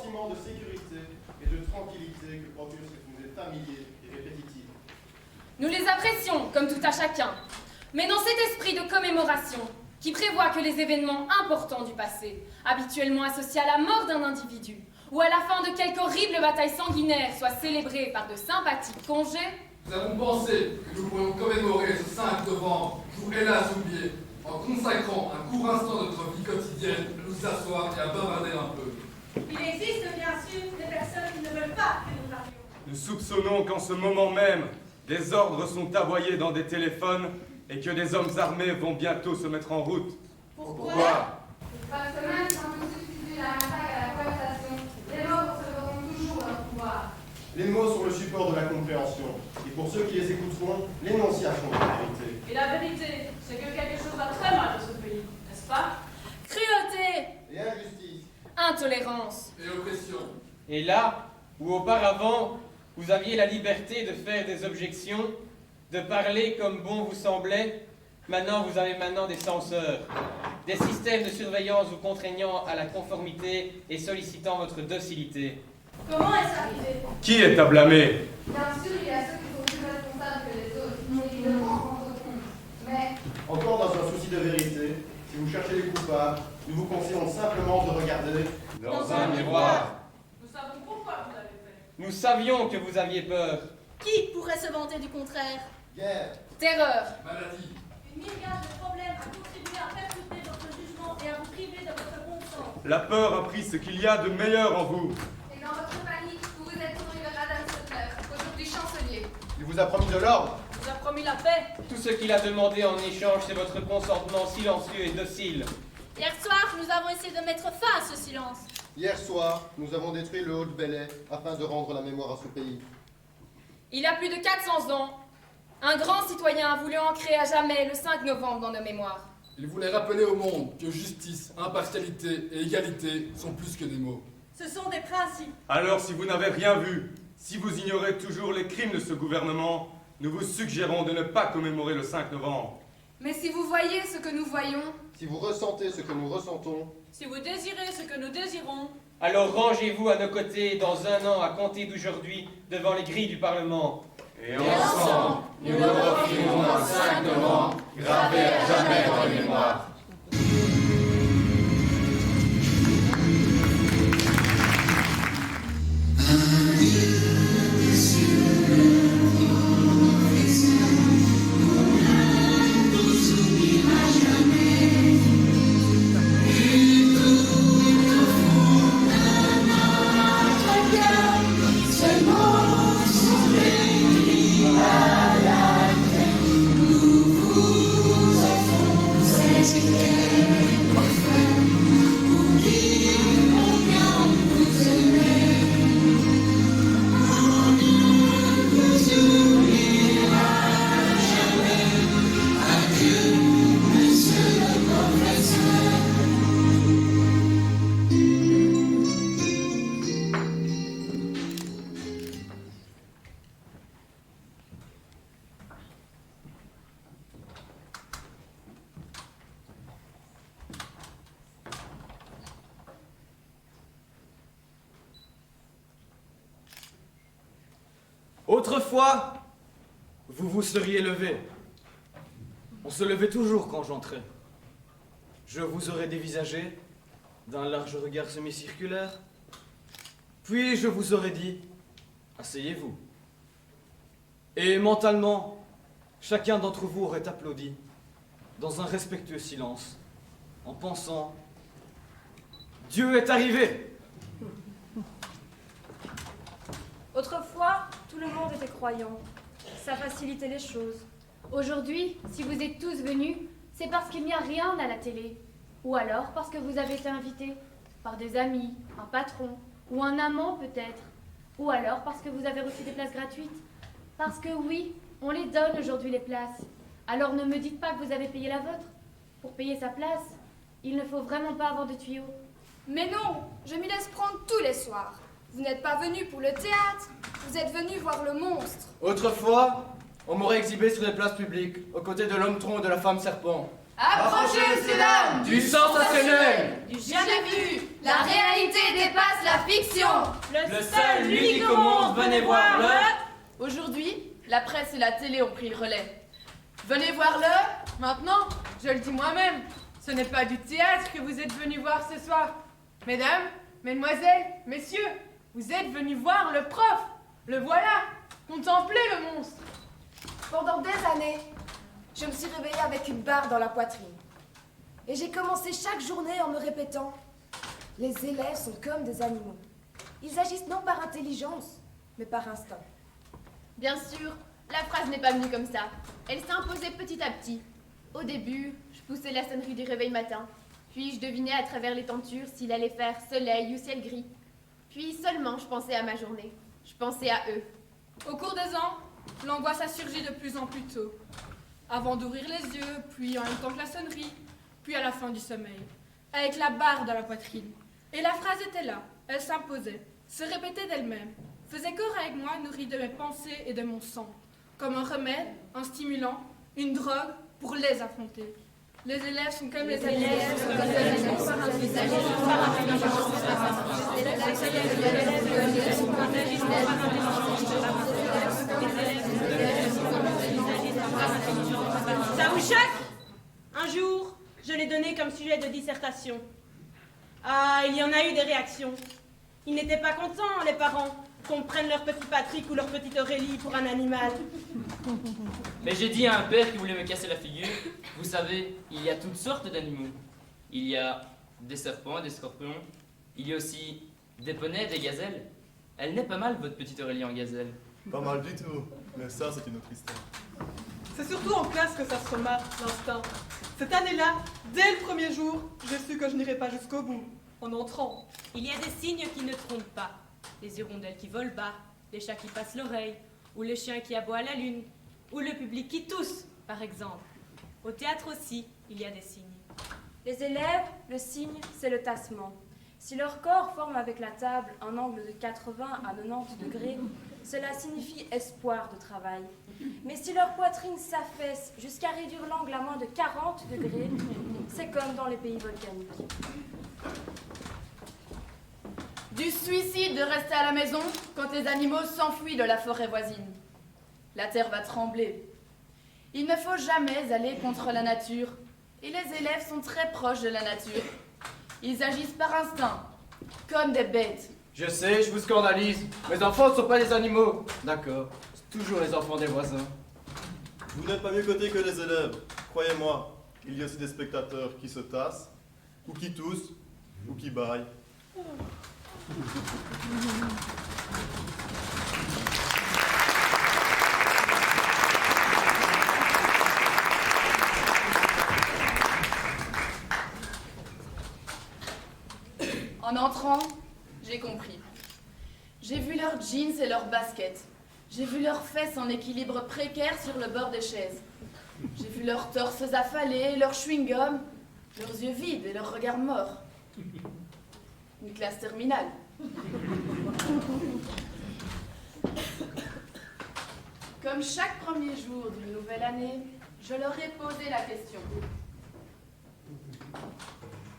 sentiment de sécurité et de tranquillité que procure cette journée familier et répétitive. Nous les apprécions, comme tout à chacun, mais dans cet esprit de commémoration, qui prévoit que les événements importants du passé, habituellement associés à la mort d'un individu, ou à la fin de quelque horrible bataille sanguinaire, soient célébrés par de sympathiques congés, nous avons pensé que nous pourrions commémorer ce 5 novembre, jour hélas oublié, en consacrant un court instant de notre vie quotidienne à nous asseoir et à bavarder un peu. Il existe bien sûr des personnes qui ne veulent pas que nous parlions. Nous soupçonnons qu'en ce moment même, des ordres sont aboyés dans des téléphones et que des hommes armés vont bientôt se mettre en route. Pourquoi? Par semaine, sans nous substituer la matraque à la conversation, les mots recevront toujours leur pouvoir. Les mots sont le support de la compréhension, et pour ceux qui les écouteront, l'énonciation de la vérité. Et la vérité, c'est que quelque chose va très mal dans ce pays, n'est-ce pas? cruauté, Et injustice. intolérance. Et oppression. Et là où auparavant vous aviez la liberté de faire des objections, de parler comme bon vous semblait, maintenant vous avez des censeurs, des systèmes de surveillance vous contraignant à la conformité et sollicitant votre docilité. Comment est-ce arrivé? Qui est à blâmer? Bien sûr, il y a ceux qui sont plus responsables que les autres, et ils devront en rendre compte. Mais Encore dans un souci de vérité, si vous cherchez les coupables, nous vous conseillons simplement de regarder Dans un miroir. Nous savons pourquoi vous l'avez fait. Nous savions que vous aviez peur. Qui pourrait se vanter du contraire? guerre, Terreur, Maladie. Une myriade de problèmes a contribué à perturber votre jugement et à vous priver de votre bon sens. La peur a pris ce qu'il y a de meilleur en vous. et dans votre panique, vous vous êtes tourné vers Adam Sutler, aujourd'hui chancelier. il vous a promis de l'ordre. Il vous a promis la paix. Tout ce qu'il a demandé en échange, c'est votre consentement silencieux et docile. Hier soir, nous avons essayé de mettre fin à ce silence. Hier soir, nous avons détruit le Haut-de-Bellay afin de rendre la mémoire à ce pays. il y a plus de 400 ans, un grand citoyen a voulu ancrer à jamais le 5 novembre dans nos mémoires. Il voulait rappeler au monde que justice, impartialité et égalité sont plus que des mots. Ce sont des principes. Alors si vous n'avez rien vu, si vous ignorez toujours les crimes de ce gouvernement, nous vous suggérons de ne pas commémorer le 5 novembre. Mais si vous voyez ce que nous voyons, Si vous ressentez ce que nous ressentons, Si vous désirez ce que nous désirons, Alors rangez-vous à nos côtés dans un an à compter d'aujourd'hui devant les grilles du Parlement. Et ensemble, nous leur offrirons un 5 novembre gravé à jamais dans les mémoires. Autrefois, vous vous seriez levé. On se levait toujours quand j'entrais. Je vous aurais dévisagé d'un large regard semi-circulaire. Puis je vous aurais dit, asseyez-vous. Et mentalement, chacun d'entre vous aurait applaudi, dans un respectueux silence, en pensant, Dieu est arrivé! Autrefois, tout le monde était croyant. Ça facilitait les choses. Aujourd'hui, si vous êtes tous venus, c'est parce qu'il n'y a rien à la télé. Ou alors parce que vous avez été invités par des amis, un patron, ou un amant peut-être. Ou alors parce que vous avez reçu des places gratuites. Parce que oui, on les donne aujourd'hui les places. Alors ne me dites pas que vous avez payé la vôtre. Pour payer sa place, il ne faut vraiment pas avoir de tuyaux. Mais non, je m'y laisse prendre tous les soirs. Vous n'êtes pas venus pour le théâtre, vous êtes venus voir le monstre. Autrefois, on m'aurait exhibé sur les places publiques, aux côtés de l'homme-tronc et de la femme-serpent. Approchez, ces dames, Du sensationnel! du jamais vu, La réalité dépasse la fiction. Le seul, l'unique au monde, venez voir le... Aujourd'hui, la presse et la télé ont pris le relais. Venez voir le... Maintenant, je le dis moi-même, ce n'est pas du théâtre que vous êtes venus voir ce soir. Mesdames, mesdemoiselles, messieurs, vous êtes venus voir le prof. Le voilà. Contemplez le monstre. Pendant des années, je me suis réveillée avec une barre dans la poitrine. Et j'ai commencé chaque journée en me répétant « Les élèves sont comme des animaux. Ils agissent non par intelligence, mais par instinct. » Bien sûr, la phrase n'est pas venue comme ça. Elle s'est imposée petit à petit. Au début, je poussais la sonnerie du réveil matin. Puis je devinais à travers les tentures s'il allait faire soleil ou ciel gris. Puis seulement je pensais à ma journée. Je pensais à eux. Au cours des ans, l'angoisse a surgi de plus en plus tôt. Avant d'ouvrir les yeux, puis en même temps que la sonnerie, puis à la fin du sommeil. Avec la barre dans la poitrine. Et la phrase était là, elle s'imposait, se répétait d'elle-même, faisait corps avec moi, nourrie de mes pensées et de mon sang, comme un remède, un stimulant, une drogue pour les affronter. Les élèves sont comme les animaux. Ça vous choque? Un jour, je l'ai donné comme sujet de dissertation. Ah, il y en a eu des réactions. Ils n'étaient pas contents, les parents, qu'on prenne leur petit Patrick ou leur petite Aurélie pour un animal. Mais j'ai dit à un père qui voulait me casser la figure, vous savez, il y a toutes sortes d'animaux. Il y a des serpents, des scorpions, il y a aussi des poneys, des gazelles. Elle n'est pas mal, votre petite Aurélie en gazelle. Pas mal du tout, mais ça c'est une autre histoire. C'est surtout en classe que ça se remarque, l'instinct. Cette année-là, dès le premier jour, j'ai su que je n'irais pas jusqu'au bout, en entrant. Il y a des signes qui ne trompent pas. Les hirondelles qui volent bas, les chats qui passent l'oreille, ou le chien qui aboie à la lune, ou le public qui tousse, par exemple. Au théâtre aussi, il y a des signes. Les élèves, le signe, c'est le tassement. Si leur corps forme avec la table un angle de 80 à 90 degrés, cela signifie espoir de travail. Mais si leur poitrine s'affaisse jusqu'à réduire l'angle à moins de 40 degrés, c'est comme dans les pays volcaniques. Du suicide de rester à la maison quand les animaux s'enfuient de la forêt voisine. La terre va trembler. Il ne faut jamais aller contre la nature. Et les élèves sont très proches de la nature. Ils agissent par instinct, comme des bêtes. Je sais, je vous scandalise. Mes enfants ne sont pas des animaux. D'accord, c'est toujours les enfants des voisins. Vous n'êtes pas mieux cotés que les élèves. Croyez-moi, il y a aussi des spectateurs qui se tassent, ou qui toussent, ou qui bâillent. En entrant, j'ai compris. J'ai vu leurs jeans et leurs baskets. J'ai vu leurs fesses en équilibre précaire sur le bord des chaises. J'ai vu leurs torses affalés, leurs chewing-gums, leurs yeux vides et leurs regards morts. Une classe terminale. Comme chaque premier jour d'une nouvelle année, je leur ai posé la question.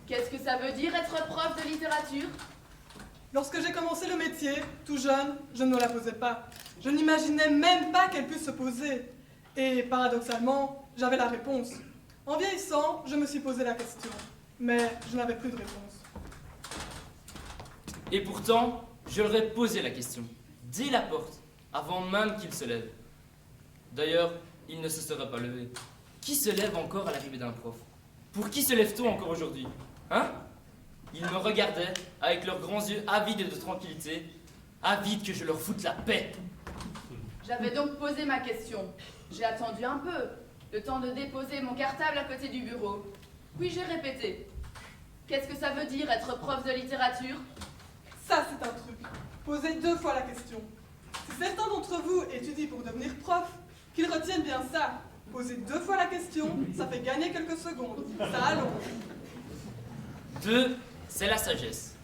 Qu'est-ce que ça veut dire être prof de littérature? Lorsque j'ai commencé le métier, tout jeune, je ne me la posais pas. Je n'imaginais même pas qu'elle puisse se poser. Et paradoxalement, j'avais la réponse. En vieillissant, je me suis posé la question. Mais je n'avais plus de réponse. Et pourtant, je leur ai posé la question, dès la porte, avant même qu'ils se lèvent. D'ailleurs, ils ne se seraient pas levés. Qui se lève encore à l'arrivée d'un prof? Pour qui se lève-t-on encore aujourd'hui? Hein? Ils me regardaient avec leurs grands yeux avides de tranquillité, avides que je leur foute la paix. J'avais donc posé ma question. J'ai attendu un peu, le temps de déposer mon cartable à côté du bureau. Puis j'ai répété. Qu'est-ce que ça veut dire être prof de littérature? Ça, c'est un truc. Posez 2 fois la question. Si certains d'entre vous étudient pour devenir prof, qu'ils retiennent bien ça. Poser 2 fois la question, ça fait gagner quelques secondes. Ça allonge. 2, c'est la sagesse.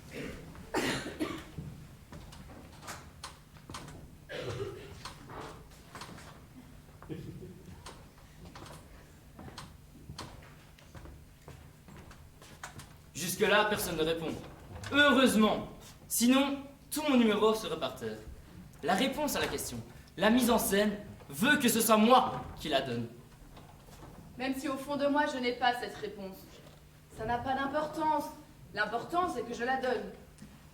Jusque-là, personne ne répond. Heureusement. Sinon, tout mon numéro serait par terre. La réponse à la question, la mise en scène, veut que ce soit moi qui la donne. Même si au fond de moi, je n'ai pas cette réponse. Ça n'a pas d'importance. L'important, c'est que je la donne.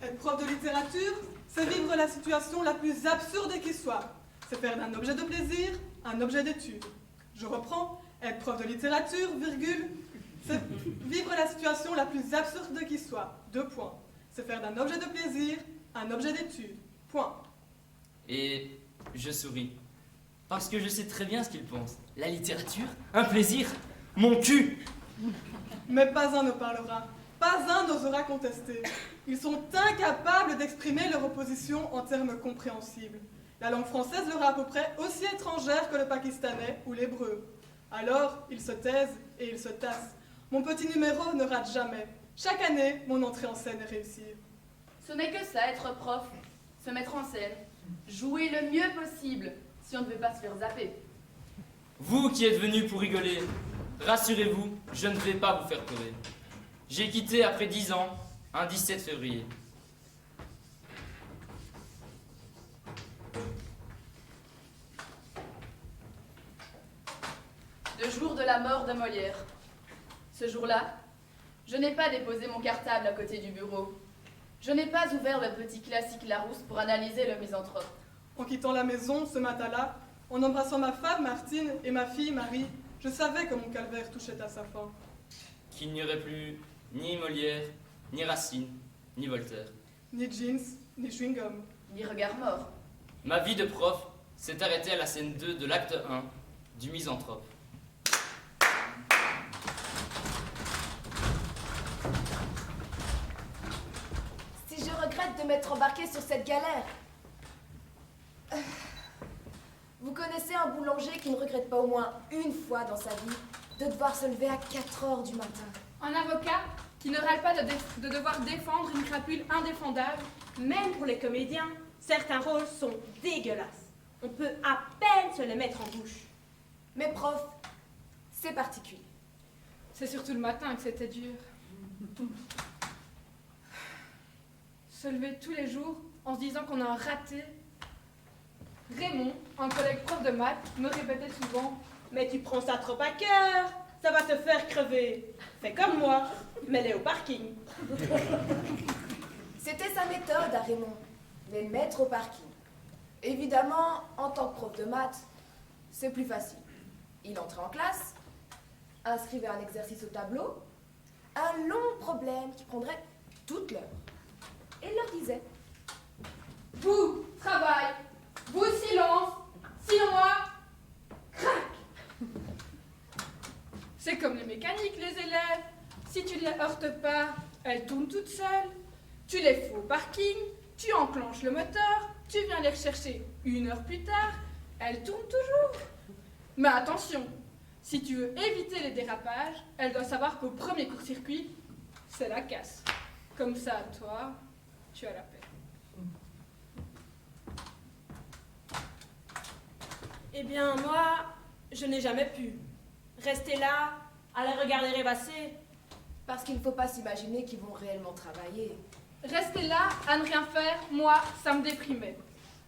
Être prof de littérature, c'est vivre la situation la plus absurde qui soit. C'est faire d'un objet de plaisir un objet d'étude. Je reprends, être prof de littérature, virgule, c'est vivre la situation la plus absurde qui soit. 2 points. C'est faire d'un objet de plaisir un objet d'étude. Point. Et je souris. Parce que je sais très bien ce qu'il pense. La littérature, un plaisir, mon cul. Mais pas un ne parlera, pas un n'osera contester. Ils sont incapables d'exprimer leur opposition en termes compréhensibles. La langue française leur est à peu près aussi étrangère que le pakistanais ou l'hébreu. Alors, ils se taisent et ils se tassent. Mon petit numéro ne rate jamais. Chaque année, mon entrée en scène est réussie. Ce n'est que ça, être prof. Se mettre en scène. Jouer le mieux possible, si on ne veut pas se faire zapper. Vous qui êtes venus pour rigoler, rassurez-vous, je ne vais pas vous faire pleurer. J'ai quitté après 10 ans, un 17 février. Le jour de la mort de Molière. Ce jour-là, je n'ai pas déposé mon cartable à côté du bureau. Je n'ai pas ouvert le petit classique Larousse pour analyser le misanthrope. En quittant la maison ce matin-là, en embrassant ma femme Martine et ma fille Marie, je savais que mon calvaire touchait à sa fin. Qu'il n'y aurait plus ni Molière, ni Racine, ni Voltaire. Ni jeans, ni chewing-gum. Ni regard mort. Ma vie de prof s'est arrêtée à la scène 2 de l'acte 1 du misanthrope. Si je regrette de m'être embarquée sur cette galère. Vous connaissez un boulanger qui ne regrette pas au moins une fois dans sa vie de devoir se lever à 4 heures du matin. Un avocat qui ne râle pas de devoir défendre une crapule indéfendable. Même pour les comédiens, certains rôles sont dégueulasses. On peut à peine se les mettre en bouche. Mais prof, c'est particulier. C'est surtout le matin que c'était dur. Se lever tous les jours en se disant qu'on a un raté. Raymond, un collègue prof de maths, me répétait souvent « Mais tu prends ça trop à cœur, ça va te faire crever. Fais comme moi, mets-les au parking. » C'était sa méthode à Raymond, les mettre au parking. Évidemment, en tant que prof de maths, c'est plus facile. Il entrait en classe, inscrivait un exercice au tableau, un long problème qui prendrait toute l'heure. Et il leur disait « Vous, travail, vous, silence, sinon moi, crac !» C'est comme les mécaniques, les élèves. Si tu ne les heurtes pas, elles tournent toutes seules. Tu les fous au parking, tu enclenches le moteur, tu viens les rechercher 1 heure plus tard, elles tournent toujours. Mais attention, si tu veux éviter les dérapages, elle doit savoir qu'au premier court-circuit, c'est la casse. Comme ça, toi, tu as la paix. Eh bien, moi, je n'ai jamais pu. Rester là, à les regarder rêvasser. Parce qu'il ne faut pas s'imaginer qu'ils vont réellement travailler. Rester là, à ne rien faire, moi, ça me déprimait.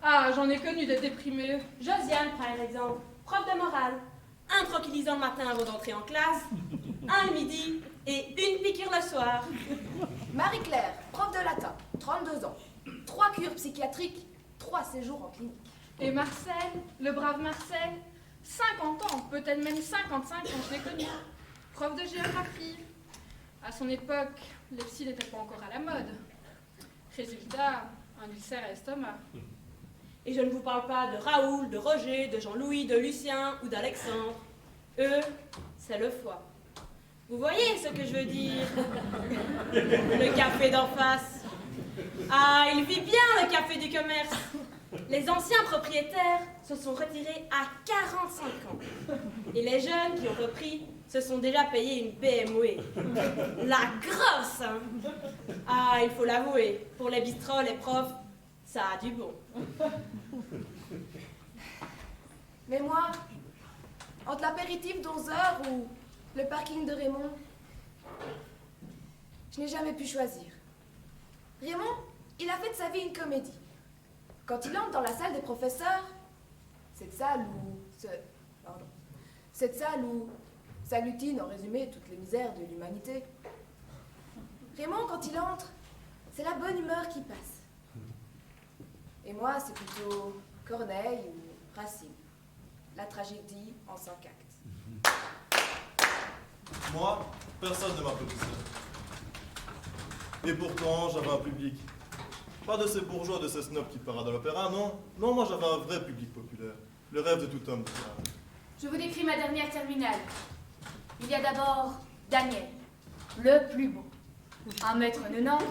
Ah, j'en ai connu des déprimés. Josiane, par exemple, prof de morale. Un tranquillisant le matin avant d'entrer en classe, un le midi et une piqûre le soir. Marie-Claire, prof de latin, 32 ans. 3 cures psychiatriques, 3 séjours en clinique. Et Marcel, le brave Marcel, 50 ans, peut-être même 55 quand je l'ai connu. Prof de géographie. À son époque, les psys n'étaient pas encore à la mode. Résultat, un ulcère à l'estomac. Et je ne vous parle pas de Raoul, de Roger, de Jean-Louis, de Lucien ou d'Alexandre. Eux, c'est le foie. Vous voyez ce que je veux dire? Le café d'en face. Ah, il vit bien le café du commerce. Les anciens propriétaires se sont retirés à 45 ans. Et les jeunes qui ont repris se sont déjà payés une BMW. La grosse, hein? Ah, il faut l'avouer, pour les bistrots, les profs, ça a du bon. Mais moi, entre l'apéritif d'11 heures ou le parking de Raymond, je n'ai jamais pu choisir. Raymond, il a fait de sa vie une comédie. Quand il entre dans la salle des professeurs, cette salle où s'agglutinent en résumé toutes les misères de l'humanité. Raymond, quand il entre, c'est la bonne humeur qui passe. Et moi, c'est plutôt Corneille ou Racine. La tragédie en 5 actes. Moi, personne ne m'applaudissait. Et pourtant, j'avais un public. Pas de ces bourgeois, de ces snobs qui paradent à l'opéra, non. Non, moi j'avais un vrai public populaire. Le rêve de tout homme de théâtre. Je vous décris ma dernière terminale. Il y a d'abord Daniel, le plus beau. 1m90,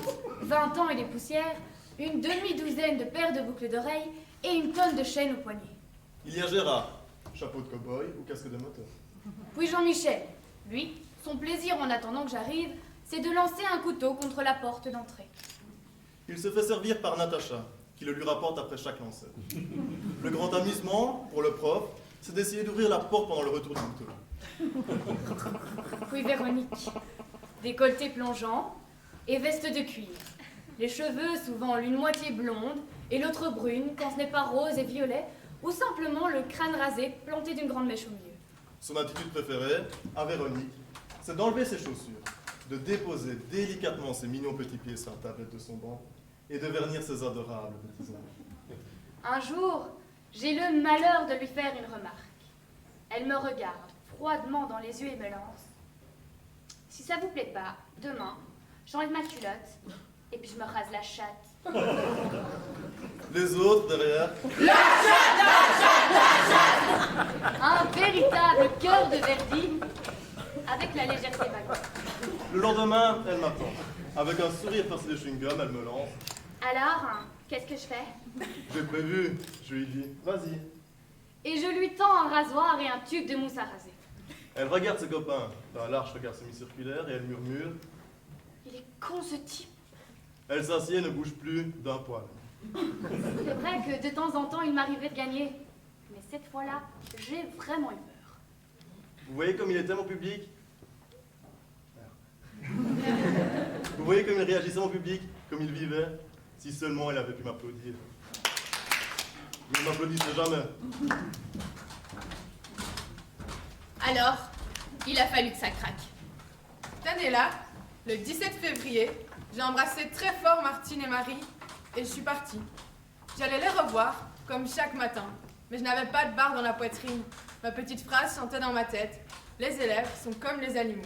20 ans et des poussières, une demi-douzaine de paires de boucles d'oreilles et une tonne de chaînes au poignet. Il y a Gérard, chapeau de cow-boy ou casque de moteur. Puis Jean-Michel, lui, son plaisir en attendant que j'arrive, c'est de lancer un couteau contre la porte d'entrée. Il se fait servir par Natacha, qui le lui rapporte après chaque lancer. Le grand amusement, pour le prof, c'est d'essayer d'ouvrir la porte pendant le retour du couteau. Puis Véronique, décolleté plongeant et veste de cuir. Les cheveux souvent l'une moitié blonde et l'autre brune quand ce n'est pas rose et violet, ou simplement le crâne rasé planté d'une grande mèche au milieu. Son attitude préférée, à Véronique, c'est d'enlever ses chaussures, de déposer délicatement ses mignons petits pieds sur la tablette de son banc et de vernir ses adorables petits ongles. Un jour, j'ai le malheur de lui faire une remarque. Elle me regarde froidement dans les yeux et me lance. Si ça vous plaît pas, demain, j'enlève ma culotte et puis je me rase la chatte. Les autres, derrière... La chatte. Un véritable cœur de Verdi avec la légèreté vague. Le lendemain, elle m'attend. Avec un sourire farci de chewing-gum, elle me lance. Alors, qu'est-ce que je fais? J'ai prévu, je lui dis, vas-y. Et je lui tends un rasoir et un tube de mousse à raser. Elle regarde ses copains d'un large regard semi-circulaire et elle murmure. Il est con ce type. Elle s'assied et ne bouge plus d'un poil. C'est vrai que de temps en temps, il m'arrivait de gagner. Mais cette fois-là, j'ai vraiment eu peur. Vous voyez comme il était mon public? Vous voyez comme il réagissait mon public? Comme il vivait? Si seulement il avait pu m'applaudir. Mais il ne m'applaudissait jamais. Alors, il a fallu que ça craque. Cette année-là, le 17 février, j'ai embrassé très fort Martine et Marie et je suis partie. J'allais les revoir, comme chaque matin, mais je n'avais pas de barre dans la poitrine. Ma petite phrase chantait dans ma tête. Les élèves sont comme les animaux.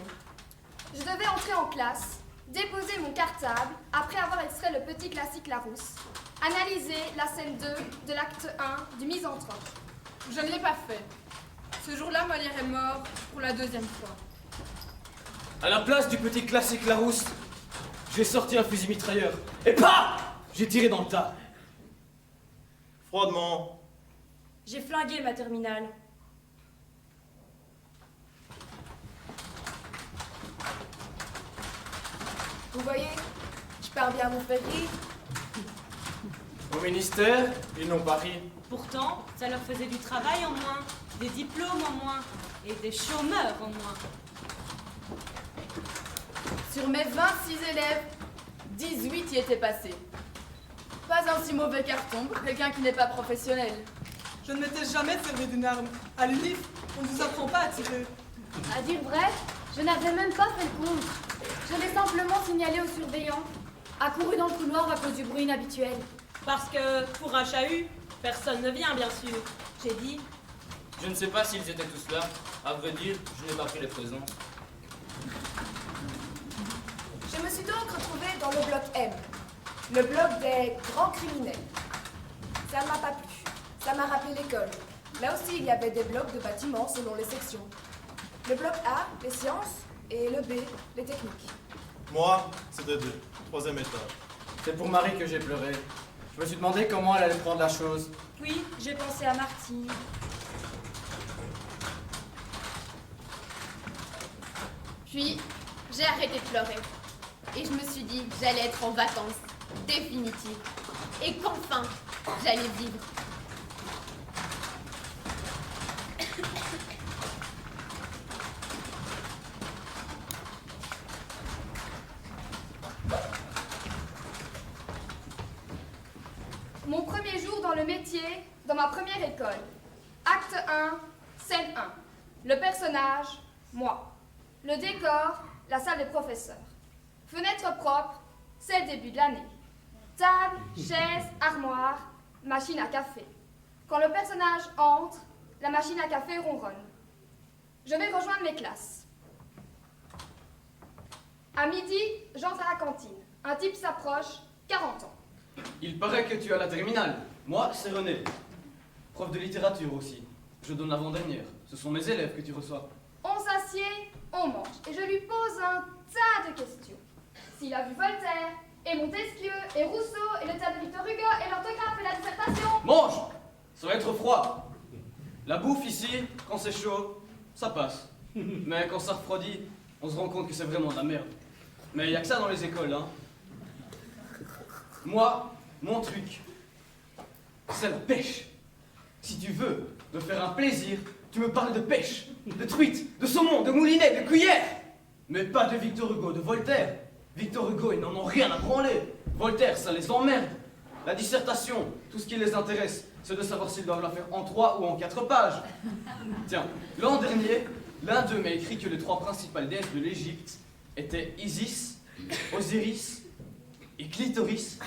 Je devais entrer en classe, déposer mon cartable après avoir extrait le petit classique Larousse, analyser la scène 2 de l'acte 1 du Misanthrope. Je ne l'ai pas fait. Ce jour-là, Molière est mort pour la 2e fois. À la place du petit classique Larousse, j'ai sorti un fusil mitrailleur. Et paf! J'ai tiré dans le tas. Froidement. J'ai flingué ma terminale. Vous voyez, je parviens à vous faire rire. Au ministère, ils n'ont pas ri. Pourtant, ça leur faisait du travail en moins, des diplômes en moins et des chômeurs en moins. Sur mes 26 élèves, 18 y étaient passés. Pas un si mauvais carton pour quelqu'un qui n'est pas professionnel. Je ne m'étais jamais servi d'une arme. À l'UNIF, on ne vous apprend pas à tirer. À dire vrai, je n'avais même pas fait le compte. Je l'ai simplement signalé au surveillant. Accouru dans le couloir à cause du bruit inhabituel. Parce que, pour un chahut, personne ne vient, bien sûr. J'ai dit. Je ne sais pas s'ils étaient tous là. À vrai dire, je n'ai pas pris les présents. Je me suis donc retrouvée dans le bloc M, le bloc des grands criminels. Ça ne m'a pas plu. Ça m'a rappelé l'école. Là aussi, il y avait des blocs de bâtiments selon les sections. Le bloc A, les sciences, et le B, les techniques. Moi, c'était 2, 3e étage. C'est pour Marie que j'ai pleuré. Je me suis demandé comment elle allait prendre la chose. Puis, j'ai pensé à Martine. Puis, j'ai arrêté de pleurer. Et je me suis dit que j'allais être en vacances, définitives. Et qu'enfin, j'allais vivre. dans le métier dans ma première école. Acte 1, scène 1. Le personnage, moi. Le décor, la salle des professeurs. Fenêtre propre, c'est le début de l'année. Table, chaise, armoire, machine à café. Quand le personnage entre, la machine à café ronronne. Je vais rejoindre mes classes. À midi, j'entre à la cantine. Un type s'approche, 40 ans. Il paraît que tu as la terminale. Moi, c'est René. Prof de littérature aussi. Je donne l'avant-dernière. Ce sont mes élèves que tu reçois. On s'assied, on mange, et je lui pose un tas de questions. S'il a vu Voltaire, et Montesquieu, et Rousseau, et le tas de Victor Hugo, et l'orthographe, et la dissertation. Mange! Ça va être froid. La bouffe ici, quand c'est chaud, ça passe. Mais quand ça refroidit, on se rend compte que c'est vraiment de la merde. Mais il n'y a que ça dans les écoles, hein. Moi, mon truc, c'est la pêche. Si tu veux me faire un plaisir, tu me parles de pêche, de truite, de saumon, de moulinet, de cuillère. Mais pas de Victor Hugo, de Voltaire. Victor Hugo, ils n'en ont rien à branler. Voltaire, ça les emmerde. La dissertation, tout ce qui les intéresse, c'est de savoir s'ils doivent la faire en 3 ou en 4 pages. Tiens, l'an dernier, l'un d'eux m'a écrit que les 3 principales déesses de l'Égypte étaient Isis, Osiris et Clitoris.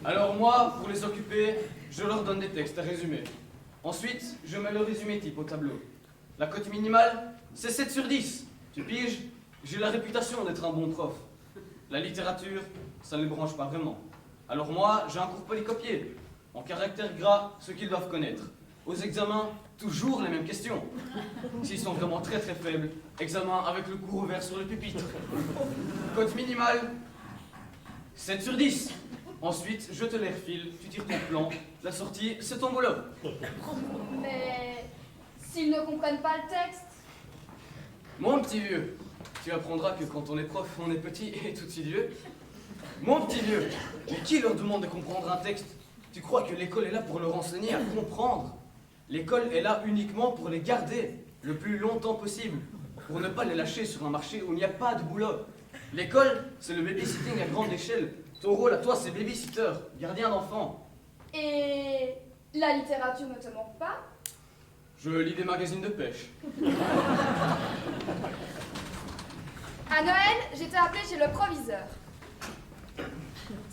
Alors moi, pour les occuper, je leur donne des textes à résumer. Ensuite, je mets le résumé type au tableau. La cote minimale, c'est 7 sur 10. Tu piges? J'ai la réputation d'être un bon prof. La littérature, ça ne les branche pas vraiment. Alors moi, j'ai un cours polycopié. En caractère gras, ce qu'ils doivent connaître. Aux examens, toujours les mêmes questions. S'ils sont vraiment très très faibles, examen avec le cours ouvert sur le pupitre. Cote minimale, 7 sur 10. Ensuite, je te les refile, tu tires ton plan. La sortie, c'est ton boulot. Mais s'ils ne comprennent pas le texte. Mon petit vieux, tu apprendras que quand on est prof, on est petit et tout petit vieux. Mon petit vieux, mais qui leur demande de comprendre un texte? Tu crois que l'école est là pour leur enseigner à comprendre? L'école est là uniquement pour les garder le plus longtemps possible, pour ne pas les lâcher sur un marché où il n'y a pas de boulot. L'école, c'est le babysitting à grande échelle. Ton rôle à toi, c'est babysitter, gardien d'enfants. Et la littérature ne te manque pas? Je lis des magazines de pêche. À Noël, j'étais appelée chez le proviseur.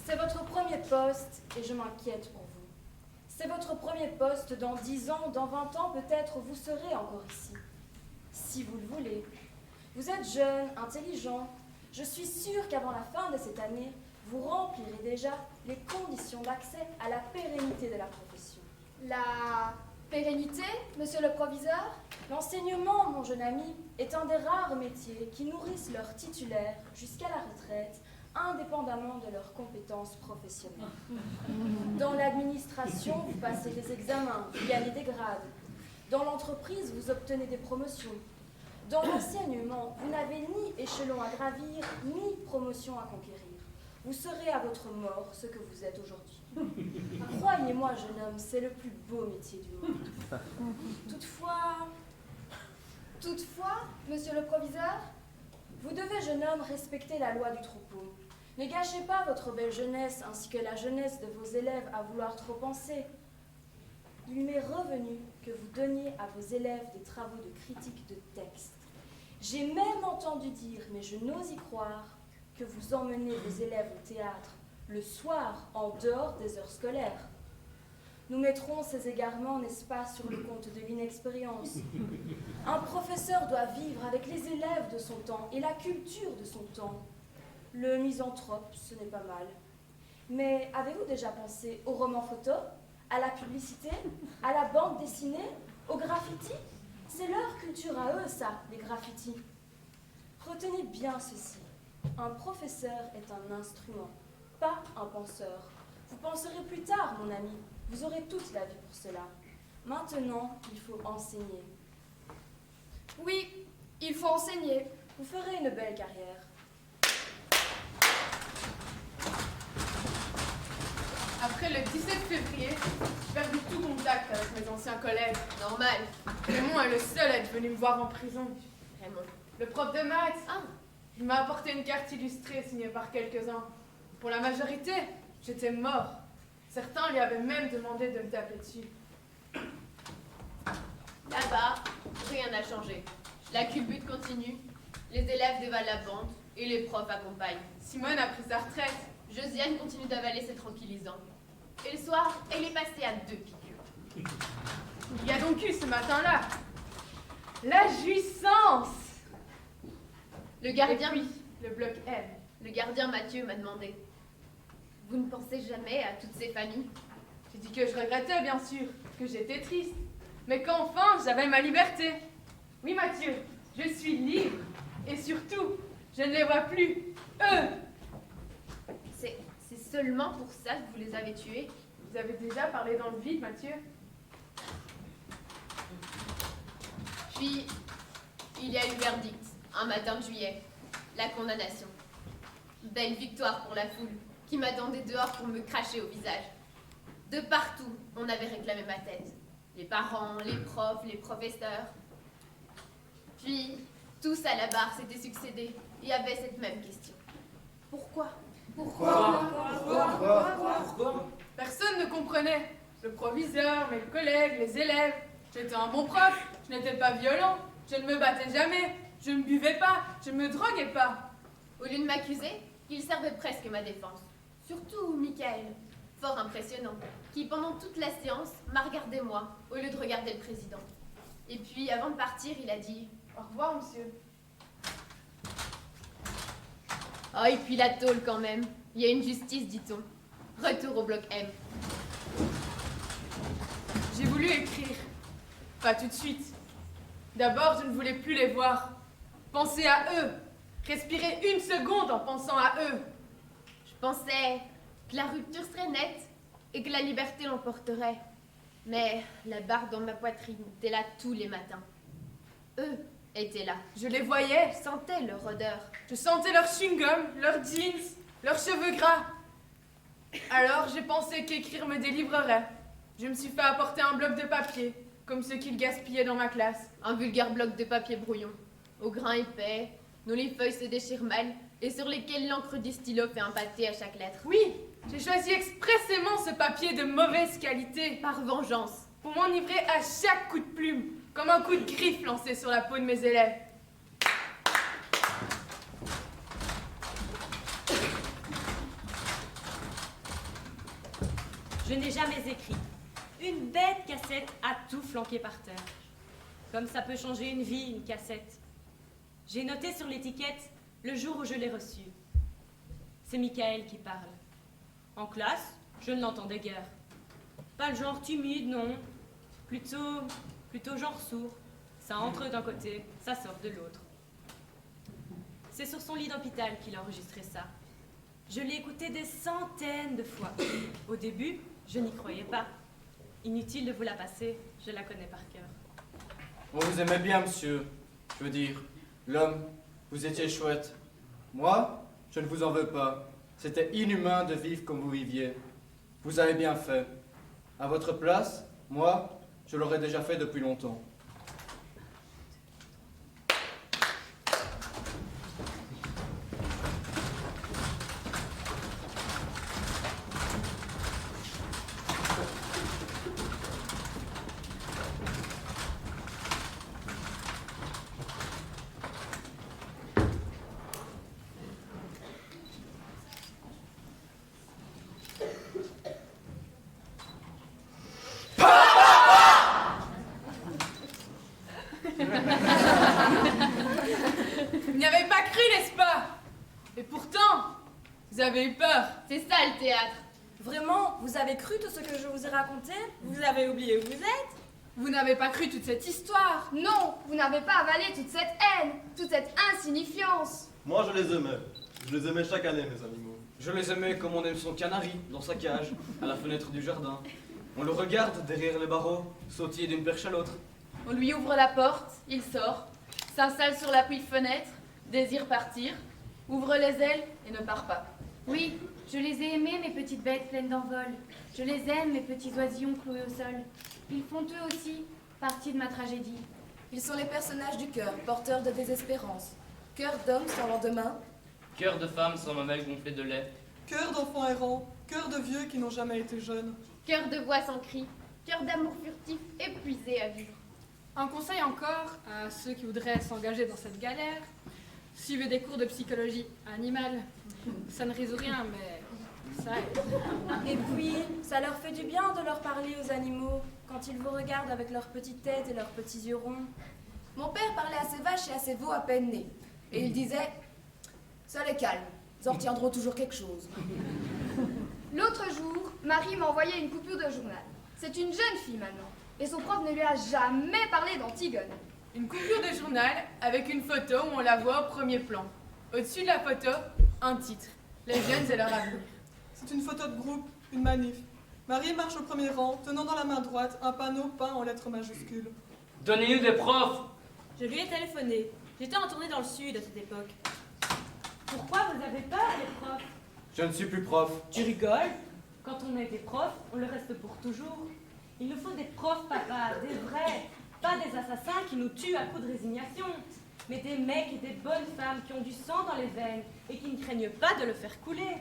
C'est votre premier poste et je m'inquiète pour vous. C'est votre premier poste dans 10 ans, dans 20 ans, peut-être vous serez encore ici. Si vous le voulez. Vous êtes jeune, intelligent. Je suis sûre qu'avant la fin de cette année, vous remplirez déjà les conditions d'accès à la pérennité de la profession. La pérennité, monsieur le proviseur? L'enseignement, mon jeune ami, est un des rares métiers qui nourrissent leurs titulaires jusqu'à la retraite, indépendamment de leurs compétences professionnelles. Dans l'administration, vous passez des examens, vous gagnez des grades. Dans l'entreprise, vous obtenez des promotions. Dans l'enseignement, vous n'avez ni échelon à gravir, ni promotion à conquérir. Vous serez à votre mort ce que vous êtes aujourd'hui. Croyez-moi, jeune homme, c'est le plus beau métier du monde. Toutefois, monsieur le proviseur? Vous devez, jeune homme, respecter la loi du troupeau. Ne gâchez pas votre belle jeunesse ainsi que la jeunesse de vos élèves à vouloir trop penser. Il m'est revenu que vous donniez à vos élèves des travaux de critique de texte. J'ai même entendu dire, mais je n'ose y croire, que vous emmenez vos élèves au théâtre le soir en dehors des heures scolaires. Nous mettrons ces égarements, n'est-ce pas, sur le compte de l'inexpérience. Un professeur doit vivre avec les élèves de son temps et la culture de son temps. Le misanthrope, ce n'est pas mal. Mais avez-vous déjà pensé au roman photo, à la publicité, à la bande dessinée, au graffiti? C'est leur culture à eux, ça, les graffitis. Retenez bien ceci. Un professeur est un instrument, pas un penseur. Vous penserez plus tard, mon ami. Vous aurez toute la vie pour cela. Maintenant, il faut enseigner. Oui, il faut enseigner. Vous ferez une belle carrière. Après le 17 février, j'ai perdu tout contact avec mes anciens collègues. Normal. Raymond est le seul à être venu me voir en prison. Raymond. Le prof de maths. Il m'a apporté une carte illustrée signée par quelques-uns. Pour la majorité, j'étais mort. Certains lui avaient même demandé de me taper dessus. Là-bas, rien n'a changé. La culbute continue, les élèves dévalent la pente et les profs accompagnent. Simone a pris sa retraite. Josiane continue d'avaler ses tranquillisants. Et le soir, elle est passée à 2 piqûres. Il y a donc eu ce matin-là la jouissance. Le gardien... Et puis, le bloc M. Le gardien Mathieu m'a demandé: vous ne pensez jamais à toutes ces familles? J'ai dit que je regrettais, bien sûr, que j'étais triste, mais qu'enfin j'avais ma liberté. Oui, Mathieu, je suis libre. Et surtout, je ne les vois plus, eux. C'est seulement pour ça que vous les avez tués? Vous avez déjà parlé dans le vide, Mathieu. Puis, il y a eu verdict, un matin de juillet, la condamnation. Belle victoire pour la foule, qui m'attendait dehors pour me cracher au visage. De partout, on avait réclamé ma tête. Les parents, les profs, les professeurs. Puis, tous à la barre s'étaient succédés et avaient cette même question. Pourquoi? Pourquoi? Personne ne comprenait. Le proviseur, mes collègues, les élèves. J'étais un bon prof, je n'étais pas violent, je ne me battais jamais, je ne buvais pas, je ne me droguais pas. Au lieu de m'accuser, il servait presque ma défense. Surtout Michael, fort impressionnant, qui pendant toute la séance m'a regardé moi, au lieu de regarder le président. Et puis, avant de partir, il a dit: au revoir, monsieur. Oh, et puis la tôle quand même. Il y a une justice, dit-on. Retour au bloc M. J'ai voulu écrire. Pas tout de suite. D'abord, je ne voulais plus les voir. Penser à eux. Respirer une seconde en pensant à eux. Je pensais que la rupture serait nette et que la liberté l'emporterait. Mais la barre dans ma poitrine était là tous les matins. Eux étaient là. Je les voyais. Je sentais leur odeur. Je sentais leur chewing-gum, leurs jeans, leurs cheveux gras. Alors j'ai pensé qu'écrire me délivrerait. Je me suis fait apporter un bloc de papier, comme ceux qu'ils gaspillaient dans ma classe. Un vulgaire bloc de papier brouillon, au grain épais, dont les feuilles se déchirent mal et sur lesquelles l'encre du stylo fait un pâté à chaque lettre. Oui, j'ai choisi expressément ce papier de mauvaise qualité. Par vengeance. Pour m'enivrer à chaque coup de plume, comme un coup de griffe lancé sur la peau de mes élèves. Je n'ai jamais écrit. Une bête cassette a tout flanqué par terre. Comme ça peut changer une vie, une cassette. J'ai noté sur l'étiquette le jour où je l'ai reçue. C'est Michael qui parle. En classe, je ne l'entendais guère. Pas le genre timide, non. Plutôt genre sourd. Ça entre d'un côté, ça sort de l'autre. C'est sur son lit d'hôpital qu'il a enregistré ça. Je l'ai écouté des centaines de fois. Au début, je n'y croyais pas. Inutile de vous la passer, je la connais par cœur. On vous aimait bien, monsieur. Je veux dire, l'homme, vous étiez chouette. Moi, je ne vous en veux pas. C'était inhumain de vivre comme vous viviez. Vous avez bien fait. À votre place, moi, je l'aurais déjà fait depuis longtemps. Vous n'y avez pas cru, n'est-ce pas? Et pourtant, vous avez eu peur. C'est ça le théâtre. Vraiment, vous avez cru tout ce que je vous ai raconté? Vous avez oublié où vous êtes? Vous n'avez pas cru toute cette histoire. Non, vous n'avez pas avalé toute cette haine, toute cette insignifiance. Moi, je les aimais. Je les aimais chaque année, mes animaux. Je les aimais comme on aime son canari, dans sa cage, à la fenêtre du jardin. On le regarde derrière les barreaux, sautiller d'une perche à l'autre. On lui ouvre la porte, il sort, s'installe sur l'appui de fenêtre, désire partir, ouvre les ailes et ne part pas. Oui, je les ai aimés, mes petites bêtes pleines d'envol. Je les aime, mes petits oisillons cloués au sol. Ils font eux aussi partie de ma tragédie. Ils sont les personnages du cœur, porteurs de désespérance. Cœur d'homme sans lendemain. Cœur de femme sans mamelle gonflée de lait. Cœur d'enfant errant, Cœur de vieux qui n'ont jamais été jeunes. Cœur de voix sans cri, cœur d'amour furtif, épuisé à vivre. Un conseil encore à ceux qui voudraient s'engager dans cette galère. Suivez des cours de psychologie animale. Ça ne résout rien, mais ça aide. Et puis, ça leur fait du bien de leur parler aux animaux, quand ils vous regardent avec leurs petites têtes et leurs petits yeux ronds. Mon père parlait à ses vaches et à ses veaux à peine nés. Et il disait « Ça les calme, ils en retiendront toujours quelque chose. » L'autre jour, Marie m'a envoyé une coupure de journal. C'est une jeune fille maintenant, et son prof ne lui a jamais parlé d'Antigone. Une coupure de journal avec une photo où on la voit au premier plan. Au-dessus de la photo, un titre. Les jeunes et leur avenir. C'est une photo de groupe, une manif. Marie marche au premier rang, tenant dans la main droite un panneau peint en lettres majuscules. Donnez-nous des profs. Je lui ai téléphoné. J'étais en tournée dans le sud à cette époque. Pourquoi vous avez peur, les profs? Je ne suis plus prof. Tu rigoles? Quand on a été prof, on le reste pour toujours. Il nous faut des profs, papa, des vrais. Pas des assassins qui nous tuent à coups de résignation, mais des mecs et des bonnes femmes qui ont du sang dans les veines et qui ne craignent pas de le faire couler.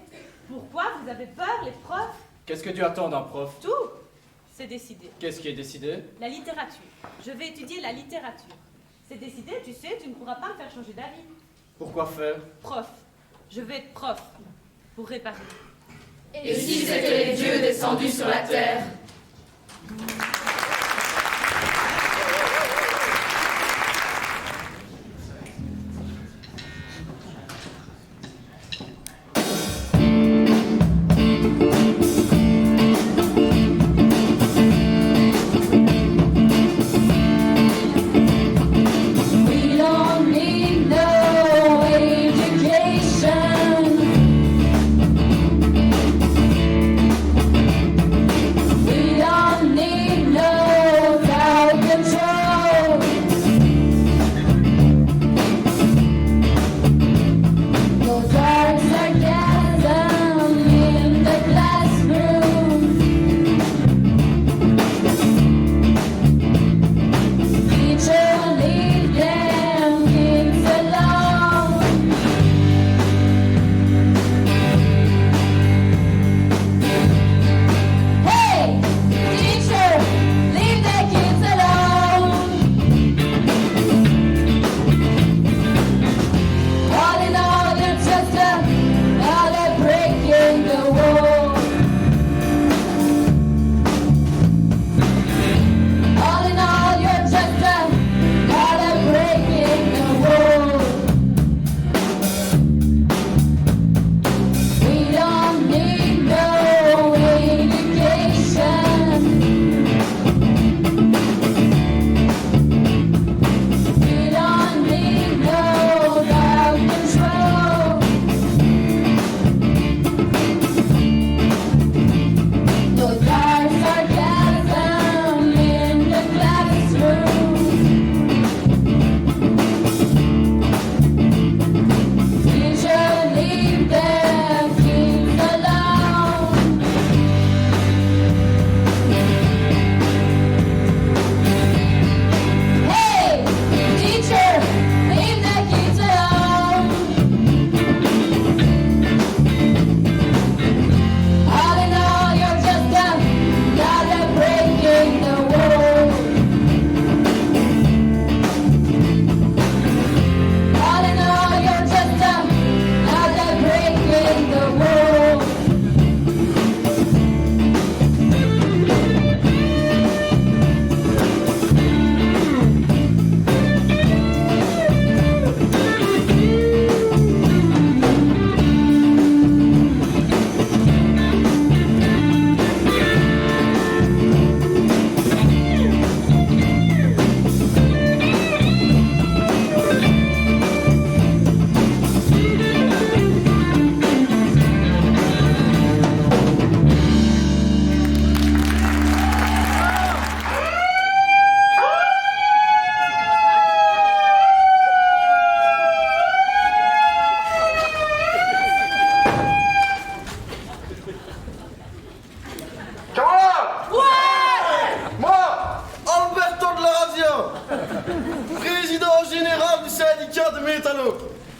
Pourquoi vous avez peur, les profs? Qu'est-ce que tu attends d'un prof? Tout. C'est décidé. Qu'est-ce qui est décidé? La littérature. Je vais étudier la littérature. C'est décidé, tu sais, tu ne pourras pas me faire changer d'avis. Pourquoi faire? Prof. Je vais être prof. Pour réparer. Et si c'étaient les dieux descendus sur la terre?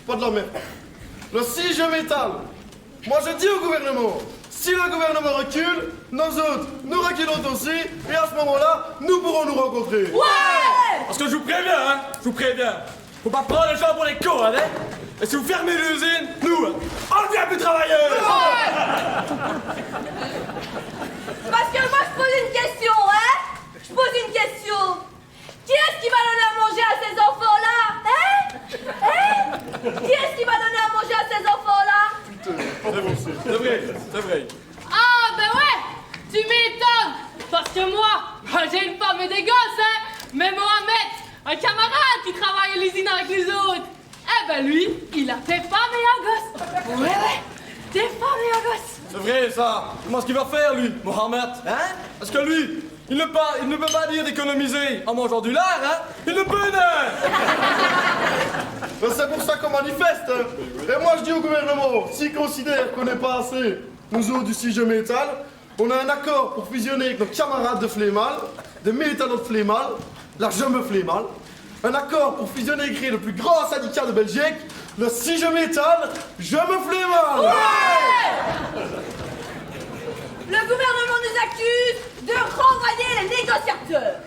Pas de la merde. Le si je m'étale, moi je dis au gouvernement, Si le gouvernement recule, nous autres, nous reculons aussi, et à ce moment-là, nous pourrons nous rencontrer. Ouais! Parce que je vous préviens, hein, je vous préviens. Faut pas prendre les gens pour les cons, hein. Et si vous fermez l'usine, nous, on ne vient plus travailler. Parce que moi, je pose une question, hein? Je pose une question. Qui est-ce qui va donner à manger à ces enfants-là? Hein? Qui est-ce qui va donner à manger à ces enfants-là? C'est vrai, c'est vrai. Ah, ben ouais! Tu m'étonnes! Parce que moi, j'ai une femme et des gosses, hein! Mais Mohamed, un camarade qui travaille à l'usine avec les autres, eh ben lui, il a des femmes et un gosse! Ouais, des femmes et un gosse! C'est vrai, ça. Comment est-ce qu'il va faire, lui, Mohamed? Hein? Parce que lui, il ne peut pas dire d'économiser en mangeant du lard, hein? Il ne peut, C'est pour ça qu'on manifeste, hein. Et moi, je dis au gouvernement, s'il considère qu'on n'est pas assez, nous autres du CIGE Métal, on a un accord pour fusionner avec nos camarades de Flémal, des métallos de Flémal, la Je me Flémal, un accord pour fusionner et créer le plus grand syndicat de Belgique, le CIGE Métal, Je me Flémal. Ouais! Le gouvernement nous accuse de renvoyer les négociateurs.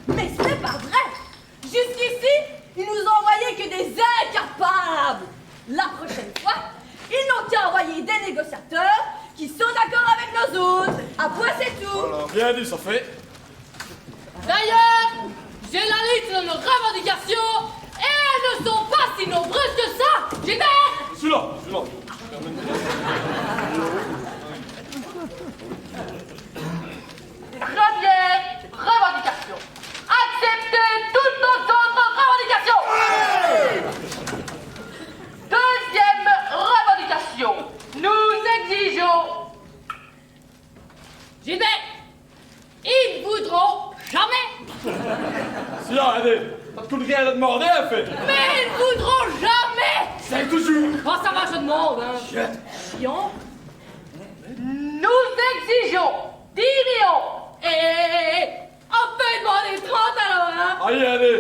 Mais ce n'est pas vrai. Jusqu'ici, ils nous ont envoyé que des incapables. La prochaine fois, ils n'ont qu'à envoyer des négociateurs qui sont d'accord avec nos autres. À point, c'est tout. Voilà, bien dit, ça fait. D'ailleurs, j'ai la liste de nos revendications et elles ne sont pas si nombreuses que ça. Gilbert! Celui-là. Première revendication. Acceptez toutes nos autres revendications. Deuxième revendication. Nous exigeons... Gilbert! Ils ne voudront jamais! Celui-là, allez. Ça te coûte rien de demander, en fait. Mais ils ne voudront jamais! C'est toujours. Oh, ça va, je demande, hein. Chiant. Nous exigeons 10 millions. On peut demander 30 alors, hein? Allez.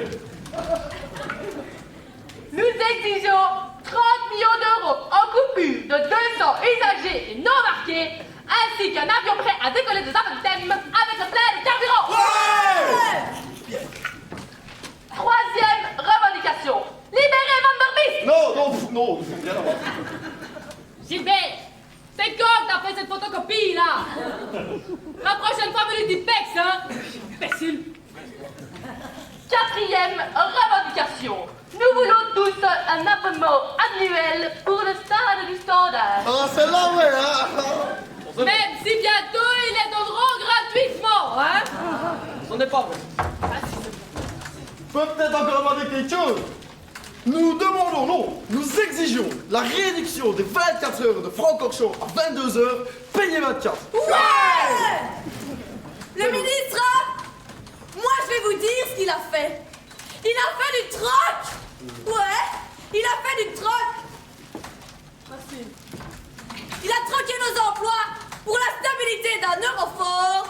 Nous exigeons 30 millions d'euros en coupure de 200 usagers et non marqués, ainsi qu'un avion prêt à décoller de Zaventem avec le plein de carburant. Ouais! Troisième revendication. Libérez Van der Beest. Non. Gilbert, c'est quand t'as fait cette photocopie, là? La prochaine fois, me le dis pex, hein? Imbécile. Quatrième revendication. Nous voulons tous un abonnement annuel pour le stade du Standard. Ah, c'est là, ouais, hein. Même si bientôt, ils les donneront gratuitement, hein? Ce n'est pas vrai. Peut-être encore demander quelque chose. Nous demandons, non, nous exigeons la réduction des 24 heures de Francorchamps à 22 heures, payées 24. Ouais! Le ministre, moi je vais vous dire ce qu'il a fait. Il a fait du troc. Ouais, il a fait du troc. Merci. Il a troqué nos emplois pour la stabilité d'un Eurofort.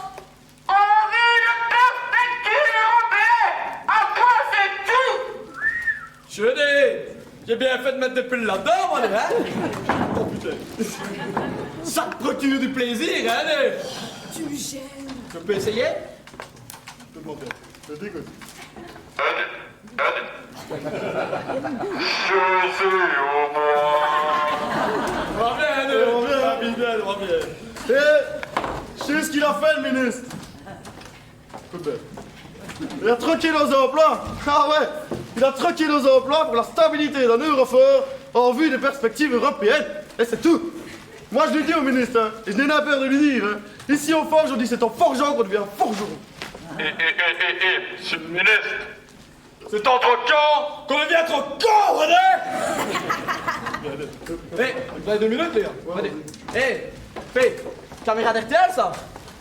En vue de perspectives européennes. Après, c'est tout. J'ai bien fait de mettre des piles là-dedans, moi, hein? Oh putain. Ça te procure du plaisir, hein, allez. Tu me gênes. Tu peux essayer? Tout le monde, je dégoûte. Je suis au Reviens. Je sais ce qu'il a fait, le ministre. Il a troqué nos emplois. Ah ouais, il a troqué nos emplois pour la stabilité d'un Eurofort en vue des perspectives européennes. Et c'est tout. Moi, je lui dis au ministre, hein, et je n'ai pas peur de lui dire, hein, ici au forge, on dit c'est en forgeant qu'on devient forgeron. Monsieur le ministre, c'est entre quand qu'on devient trop con, René? Hé, vous avez 2 minutes, les gars. Hé, fais, caméra d'RTL, ça?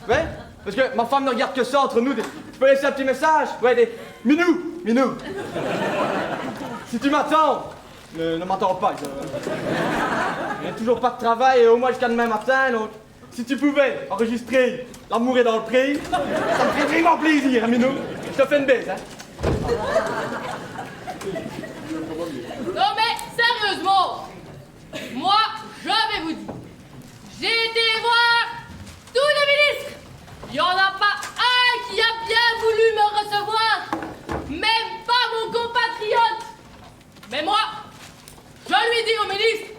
Ouais? Parce que ma femme ne regarde que ça entre nous. Tu peux laisser un petit message? Ouais, des... Minou. Si tu m'attends, ne m'attends pas. Il n'y a toujours pas de travail et au moins jusqu'à demain matin, donc... Si tu pouvais enregistrer L'amour est dans le prix, ça me ferait vraiment plaisir, hein, Minou. Je te fais une baise, hein. Non mais, sérieusement, moi, je vais vous dire, j'ai été voir dit au ministre,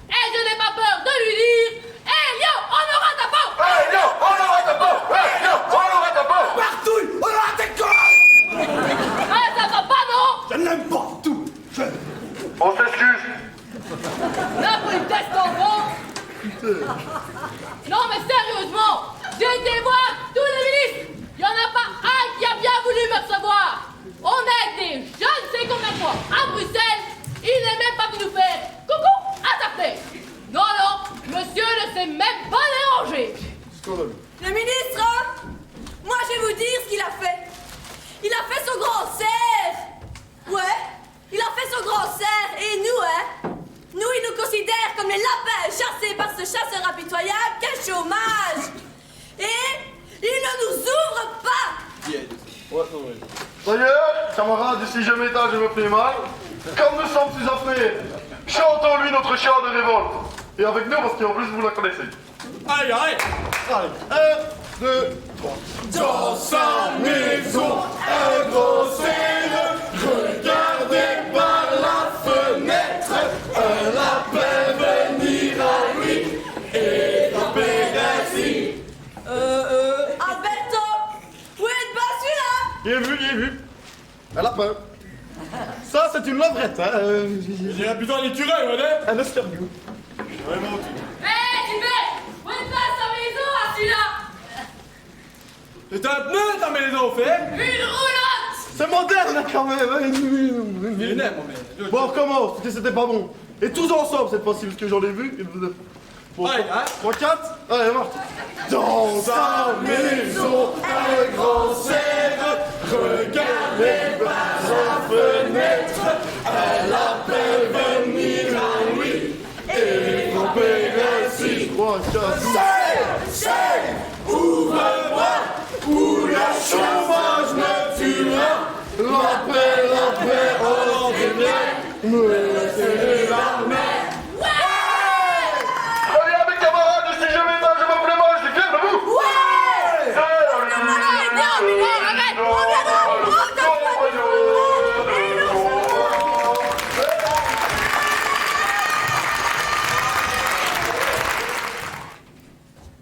et je n'ai pas peur de lui dire, Elio, on aura ta peau! Elio, on aura ta peau! Elio, on aura ta peau! Partouille, on aura tes couilles! Ah, ça va pas, non? Je n'aime pas tout. On s'excuse. La politesse en France. Non, mais sérieusement, j'ai été voir tous les ministres. Il n'y en a pas un qui a bien voulu me recevoir. On a été je ne sais combien de fois à Bruxelles. Il n'est même pas venu nous faire coucou à ta tête. Non, non, monsieur ne s'est même pas dérangé. Le ministre, moi je vais vous dire ce qu'il a fait. Il a fait son grand cerf. Ouais, il a fait son grand cerf. Et nous, nous, il nous considère comme les lapins chassés par ce chasseur impitoyable. Quel chômage! Et il ne nous ouvre pas. D'ailleurs, camarades du 6e étage, je me plais mal. Comme nous sommes sous-affrés, chantons-lui notre chant de révolte. Et avec nous, parce qu'en plus, vous la connaissez. Allez, allez. Allez, 1, 2, 3. Dans sa maison, un gros cerf, regardez par la fenêtre, un lapin venir à lui et frapper ainsi. Alberto, où est-ce celui-là? Il est vu. Un lapin. Ça, c'est une levrette, hein. J'ai la putain d'écureuil, ouais. Un escargot. Vraiment tout. Hé, Tibet, où est sa maison à celui-là? C'est un pneu ta maison, fait. Une roulotte. C'est moderne, quand même. Bon, on recommence, parce que c'était pas bon. Et tous ensemble, cette fois-ci, parce que j'en ai vu. Bon, Allez, hein. 3, 4. Allez, marche. Dans sa maison, un grand cerf, regardez par sa fenêtre, un lapin venir à lui et frapper ainsi. 3, 4. Serre, ouvre-moi, ou le chômage me tuera. Lapin, oh, c'est bien. Me laisser la mer. Allez, mes camarades, si je m'éteins, je me plais mal, je suis fier de vous. Ouais.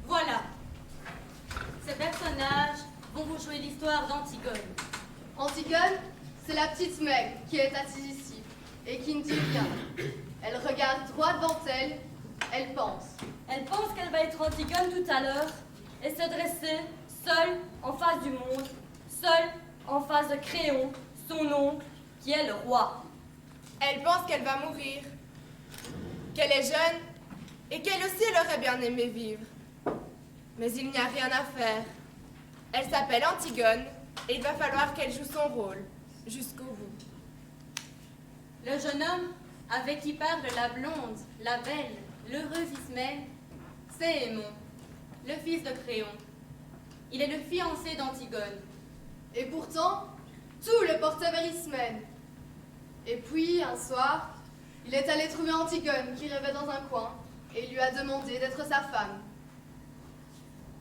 Voilà. Ces personnages vont vous jouer l'histoire d'Antigone. Antigone, c'est la petite maigre qui est assise ici et qui ne dit rien. Elle regarde droit devant elle, elle pense. Elle pense qu'elle va être Antigone tout à l'heure et se dresser seule en face du monde, seule en face de Créon, son oncle, qui est le roi. Elle pense qu'elle va mourir, qu'elle est jeune et qu'elle aussi elle aurait bien aimé vivre. Mais il n'y a rien à faire. Elle s'appelle Antigone et il va falloir qu'elle joue son rôle jusqu'au bout. Le jeune homme avec qui parle la blonde, la belle, l'heureuse Ismène, c'est Aimon, le fils de Créon. Il est le fiancé d'Antigone. Et pourtant, tout le portait vers Ismène. Et puis, un soir, il est allé trouver Antigone qui rêvait dans un coin et lui a demandé d'être sa femme.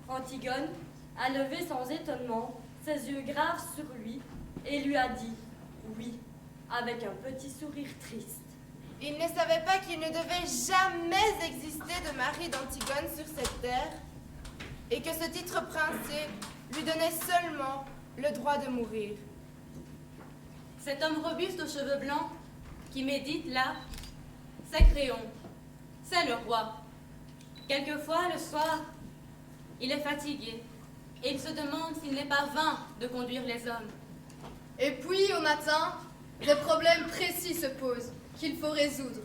Antigone a levé sans étonnement ses yeux graves sur lui et lui a dit oui, avec un petit sourire triste. Il ne savait pas qu'il ne devait jamais exister de mari d'Antigone sur cette terre et que ce titre princier lui donnait seulement le droit de mourir. Cet homme robuste aux cheveux blancs qui médite là, c'est Créon, c'est le roi. Quelquefois, le soir, il est fatigué et il se demande s'il n'est pas vain de conduire les hommes. Et puis, au matin, des problèmes précis se posent qu'il faut résoudre.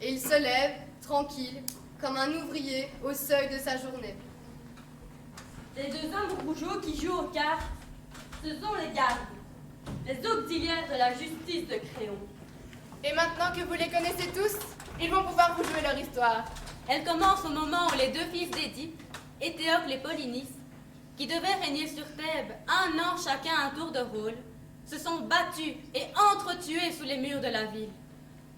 Et il se lève, tranquille, comme un ouvrier au seuil de sa journée. Les deux hommes rougeaux qui jouent aux cartes, ce sont les gardes, les auxiliaires de la justice de Créon. Et maintenant que vous les connaissez tous, ils vont pouvoir vous jouer leur histoire. Elle commence au moment où les deux fils d'Édipe, Éthéocle et Polynice, qui devaient régner sur Thèbes 1 an chacun un tour de rôle, se sont battus et entretués sous les murs de la ville.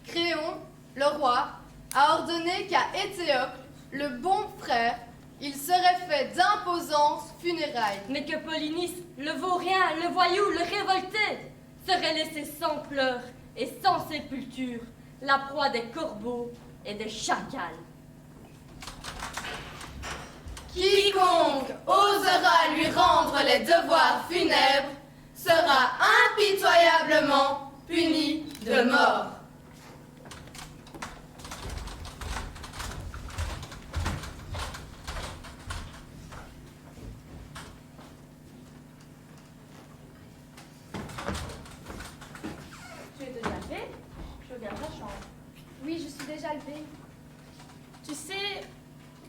Créon, le roi, a ordonné qu'à Éthéocle, le bon frère, il serait fait d'imposantes funérailles. Mais que Polynice, le vaurien, le voyou, le révolté, serait laissé sans pleurs et sans sépulture, la proie des corbeaux et des chacals. Quiconque osera lui rendre les devoirs funèbres sera impitoyablement puni de mort. Tu es déjà levé? Je regarde ta chambre. Oui, je suis déjà levée. Tu sais,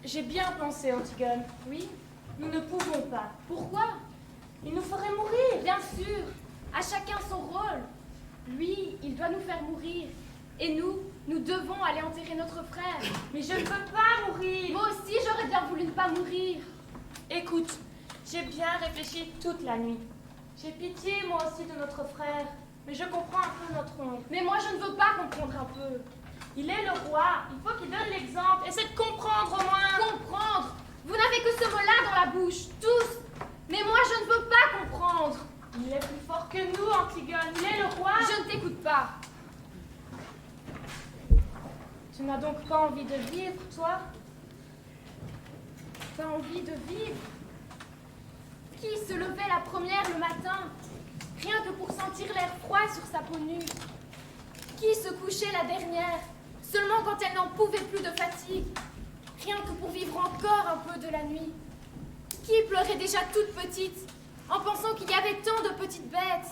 j'ai bien pensé, Antigone. Oui? Nous ne pouvons pas. Pourquoi? Il nous ferait mourir. Bien sûr. À chacun son rôle. Lui, il doit nous faire mourir. Et nous devons aller enterrer notre frère. Mais je ne peux pas mourir. Moi aussi, j'aurais bien voulu ne pas mourir. Écoute, j'ai bien réfléchi toute la nuit. J'ai pitié, moi aussi, de notre frère. Mais je comprends un peu notre honte. Mais moi, je ne veux pas comprendre un peu. Il est le roi. Il faut qu'il donne l'exemple. Essaie de comprendre au moins. Comprendre? Vous n'avez que ce mot-là dans la bouche, tous. Mais moi, je ne veux pas comprendre. Il est plus fort que nous, Antigone. Il est le roi. Je ne t'écoute pas. Tu n'as donc pas envie de vivre, toi? Pas envie de vivre? Qui se levait la première le matin, rien que pour sentir l'air froid sur sa peau nue? Qui se couchait la dernière, seulement quand elle n'en pouvait plus de fatigue, rien que pour vivre encore un peu de la nuit? Qui pleurait déjà toute petite, en pensant qu'il y avait tant de petites bêtes,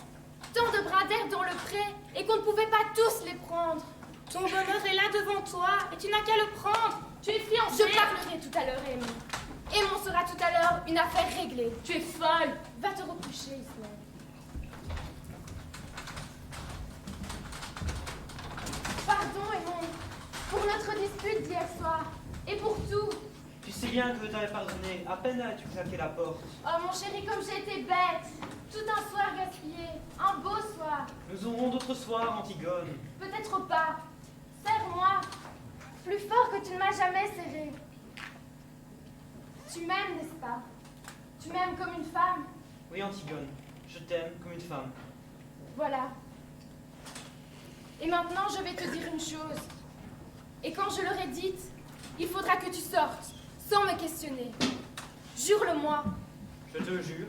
tant de brins d'herbe dans le pré, et qu'on ne pouvait pas tous les prendre? Ton bonheur est là devant toi, et tu n'as qu'à le prendre. Tu es fiancée. Je parlerai tout à l'heure, Amy. Aimon sera tout à l'heure une affaire réglée. Tu es folle. Va te recoucher, Ismaël. Pardon, Aimon, pour notre dispute d'hier soir, et pour tout. Tu sais bien que je t'avais pardonné, à peine as-tu claqué la porte. Oh, mon chéri, comme j'ai été bête. Tout un soir gaspillé, un beau soir. Nous aurons d'autres soirs, Antigone. Peut-être pas. Serre-moi, plus fort que tu ne m'as jamais serré. Tu m'aimes, n'est-ce pas? Tu m'aimes comme une femme? Oui, Antigone, je t'aime comme une femme. Voilà. Et maintenant, je vais te dire une chose. Et quand je l'aurai dite, il faudra que tu sortes, sans me questionner. Jure-le-moi. Je te jure.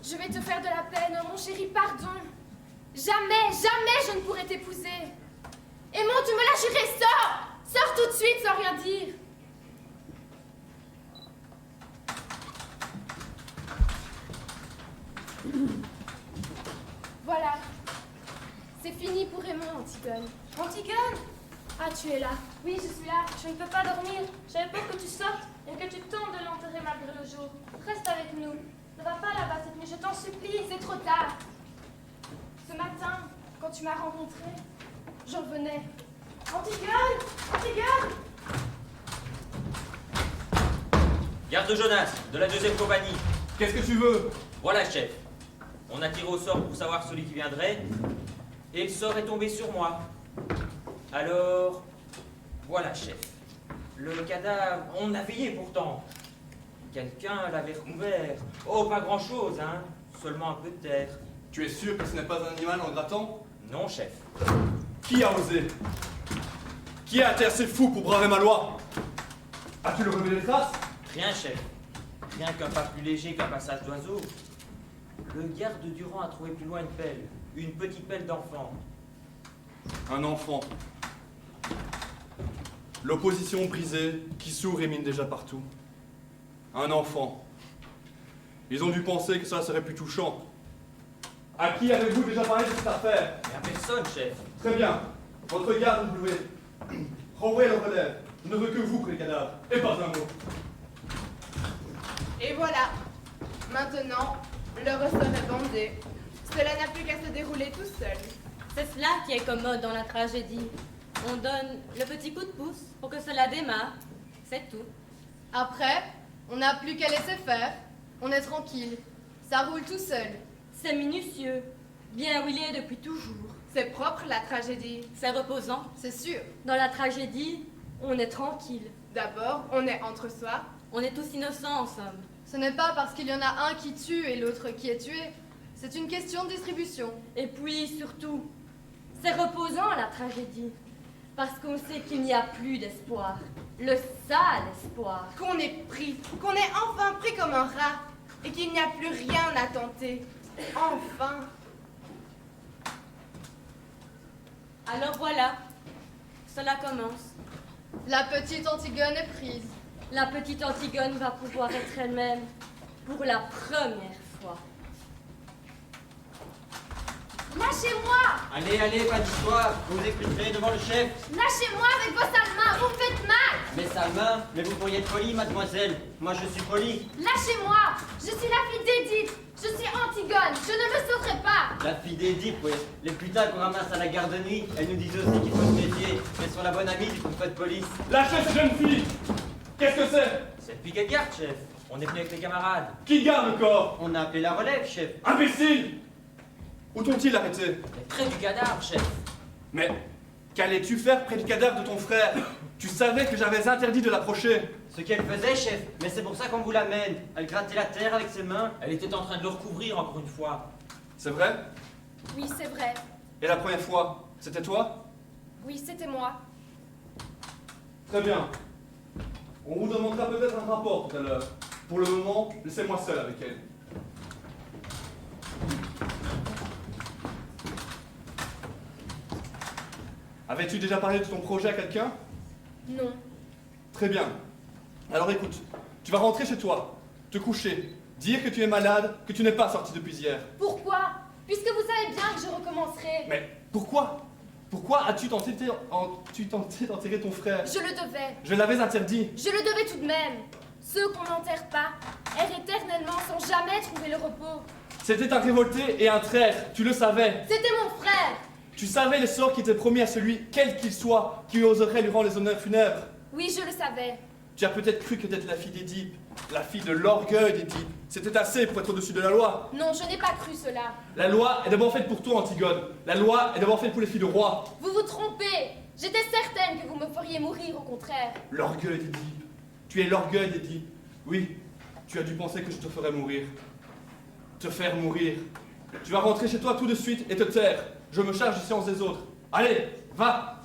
Je vais te faire de la peine, mon chéri, pardon. Jamais, jamais je ne pourrai t'épouser. Aimon, tu me l'as juré, sors! Sors tout de suite sans rien dire. Voilà. C'est fini pour Aimon, Antigone. Antigone? Ah, tu es là. Oui, je suis là. Je ne peux pas dormir. J'avais peur que tu sortes et que tu tentes de l'enterrer malgré le jour. Reste avec nous. Ne va pas là-bas cette nuit, je t'en supplie. C'est trop tard. Ce matin, quand tu m'as rencontré, j'en venais. Antigone! Antigone! Garde Jonas, de la 2e compagnie. Qu'est-ce que tu veux? Voilà, chef. On a tiré au sort pour savoir celui qui viendrait, et le sort est tombé sur moi. Alors, voilà, chef. Le cadavre, on a veillé pourtant. Quelqu'un l'avait recouvert. Oh, pas grand-chose, hein. Seulement un peu de terre. Tu es sûr que ce n'est pas un animal en grattant? Non, chef. Qui a osé? Qui a été assez fou pour braver ma loi? As-tu le relevé des traces? Rien, chef. Rien qu'un pas plus léger qu'un passage d'oiseau. Le garde Durand a trouvé plus loin une pelle. Une petite pelle d'enfant. Un enfant. L'opposition brisée, qui sourd et mine déjà partout. Un enfant. Ils ont dû penser que ça serait plus touchant. À qui avez-vous déjà parlé de cette affaire? Mais à personne, chef. Très bien. Votre garde W. Renvoyez le relève. Je ne veux que vous près le cadavre. Et pas un mot. Et voilà. Maintenant, le ressort est bandé. Cela n'a plus qu'à se dérouler tout seul. C'est cela qui est commode dans la tragédie. On donne le petit coup de pouce pour que cela démarre. C'est tout. Après, on n'a plus qu'à laisser faire. On est tranquille. Ça roule tout seul. C'est minutieux, bien huilé depuis toujours. C'est propre, la tragédie. C'est reposant. C'est sûr. Dans la tragédie, on est tranquille. D'abord, on est entre soi. On est tous innocents en somme. Ce n'est pas parce qu'il y en a un qui tue et l'autre qui est tué. C'est une question de distribution. Et puis, surtout, C'est reposant la tragédie, parce qu'on sait qu'il n'y a plus d'espoir, le sale espoir. Qu'on est pris, qu'on est enfin pris comme un rat, et qu'il n'y a plus rien à tenter. Enfin. Alors voilà, cela commence. La petite Antigone est prise. La petite Antigone va pouvoir être elle-même pour la première fois. Lâchez-moi! Allez, allez, pas d'histoire, vous vous expliquerez devant le chef. Lâchez-moi avec vos sales mains, vous me faites mal! Mais Salma, mais vous pourriez être polie, mademoiselle. Moi, je suis poli. Lâchez-moi! Je suis la fille d'Édith! Je suis Antigone! Je ne me sauverai pas! La fille d'Édipe, oui. Les putains qu'on ramasse à la garde de nuit, elles nous disent aussi qu'il faut se méfier. Elles sont la bonne amie du coup de police. Lâchez cette jeune fille! Qu'est-ce que c'est? C'est le piquet de garde, chef. On est venu avec les camarades. Qui garde le corps? On a appelé la relève, chef. Imbécile! Où t'ont-ils arrêté? Près du cadavre, chef. Mais qu'allais-tu faire près du cadavre de ton frère? Tu savais que j'avais interdit de l'approcher. Ce qu'elle faisait, chef, mais c'est pour ça qu'on vous l'amène. Elle grattait la terre avec ses mains. Elle était en train de le recouvrir encore une fois. C'est vrai? Oui, c'est vrai. Et la première fois, c'était toi? Oui, c'était moi. Très bien. On vous demandera peut-être un rapport tout à l'heure. Pour le moment, laissez-moi seul avec elle. Avais-tu déjà parlé de ton projet à quelqu'un? Non. Très bien. Alors écoute, tu vas rentrer chez toi, te coucher, dire que tu es malade, que tu n'es pas sorti depuis hier. Pourquoi? Puisque vous savez bien que je recommencerai. Mais pourquoi? Pourquoi as-tu tenté d'enterrer ton frère? Je le devais. Je l'avais interdit. Je le devais tout de même. Ceux qu'on n'enterre pas errent éternellement sans jamais trouver le repos. C'était un révolté et un traître, tu le savais. C'était mon frère. Tu savais le sort qui était promis à celui, quel qu'il soit, qui oserait lui rendre les honneurs funèbres. Oui, je le savais. Tu as peut-être cru que d'être la fille d'Édipe, la fille de l'orgueil d'Édipe, c'était assez pour être au-dessus de la loi. Non, je n'ai pas cru cela. La loi est d'abord faite pour toi, Antigone. La loi est d'abord faite pour les filles de roi. Vous vous trompez. J'étais certaine que vous me feriez mourir, au contraire. L'orgueil d'Édipe. Tu es l'orgueil d'Édipe. Oui, tu as dû penser que je te ferais mourir. Te faire mourir. Tu vas rentrer chez toi tout de suite et te taire. Je me charge des séances des autres. Allez, va!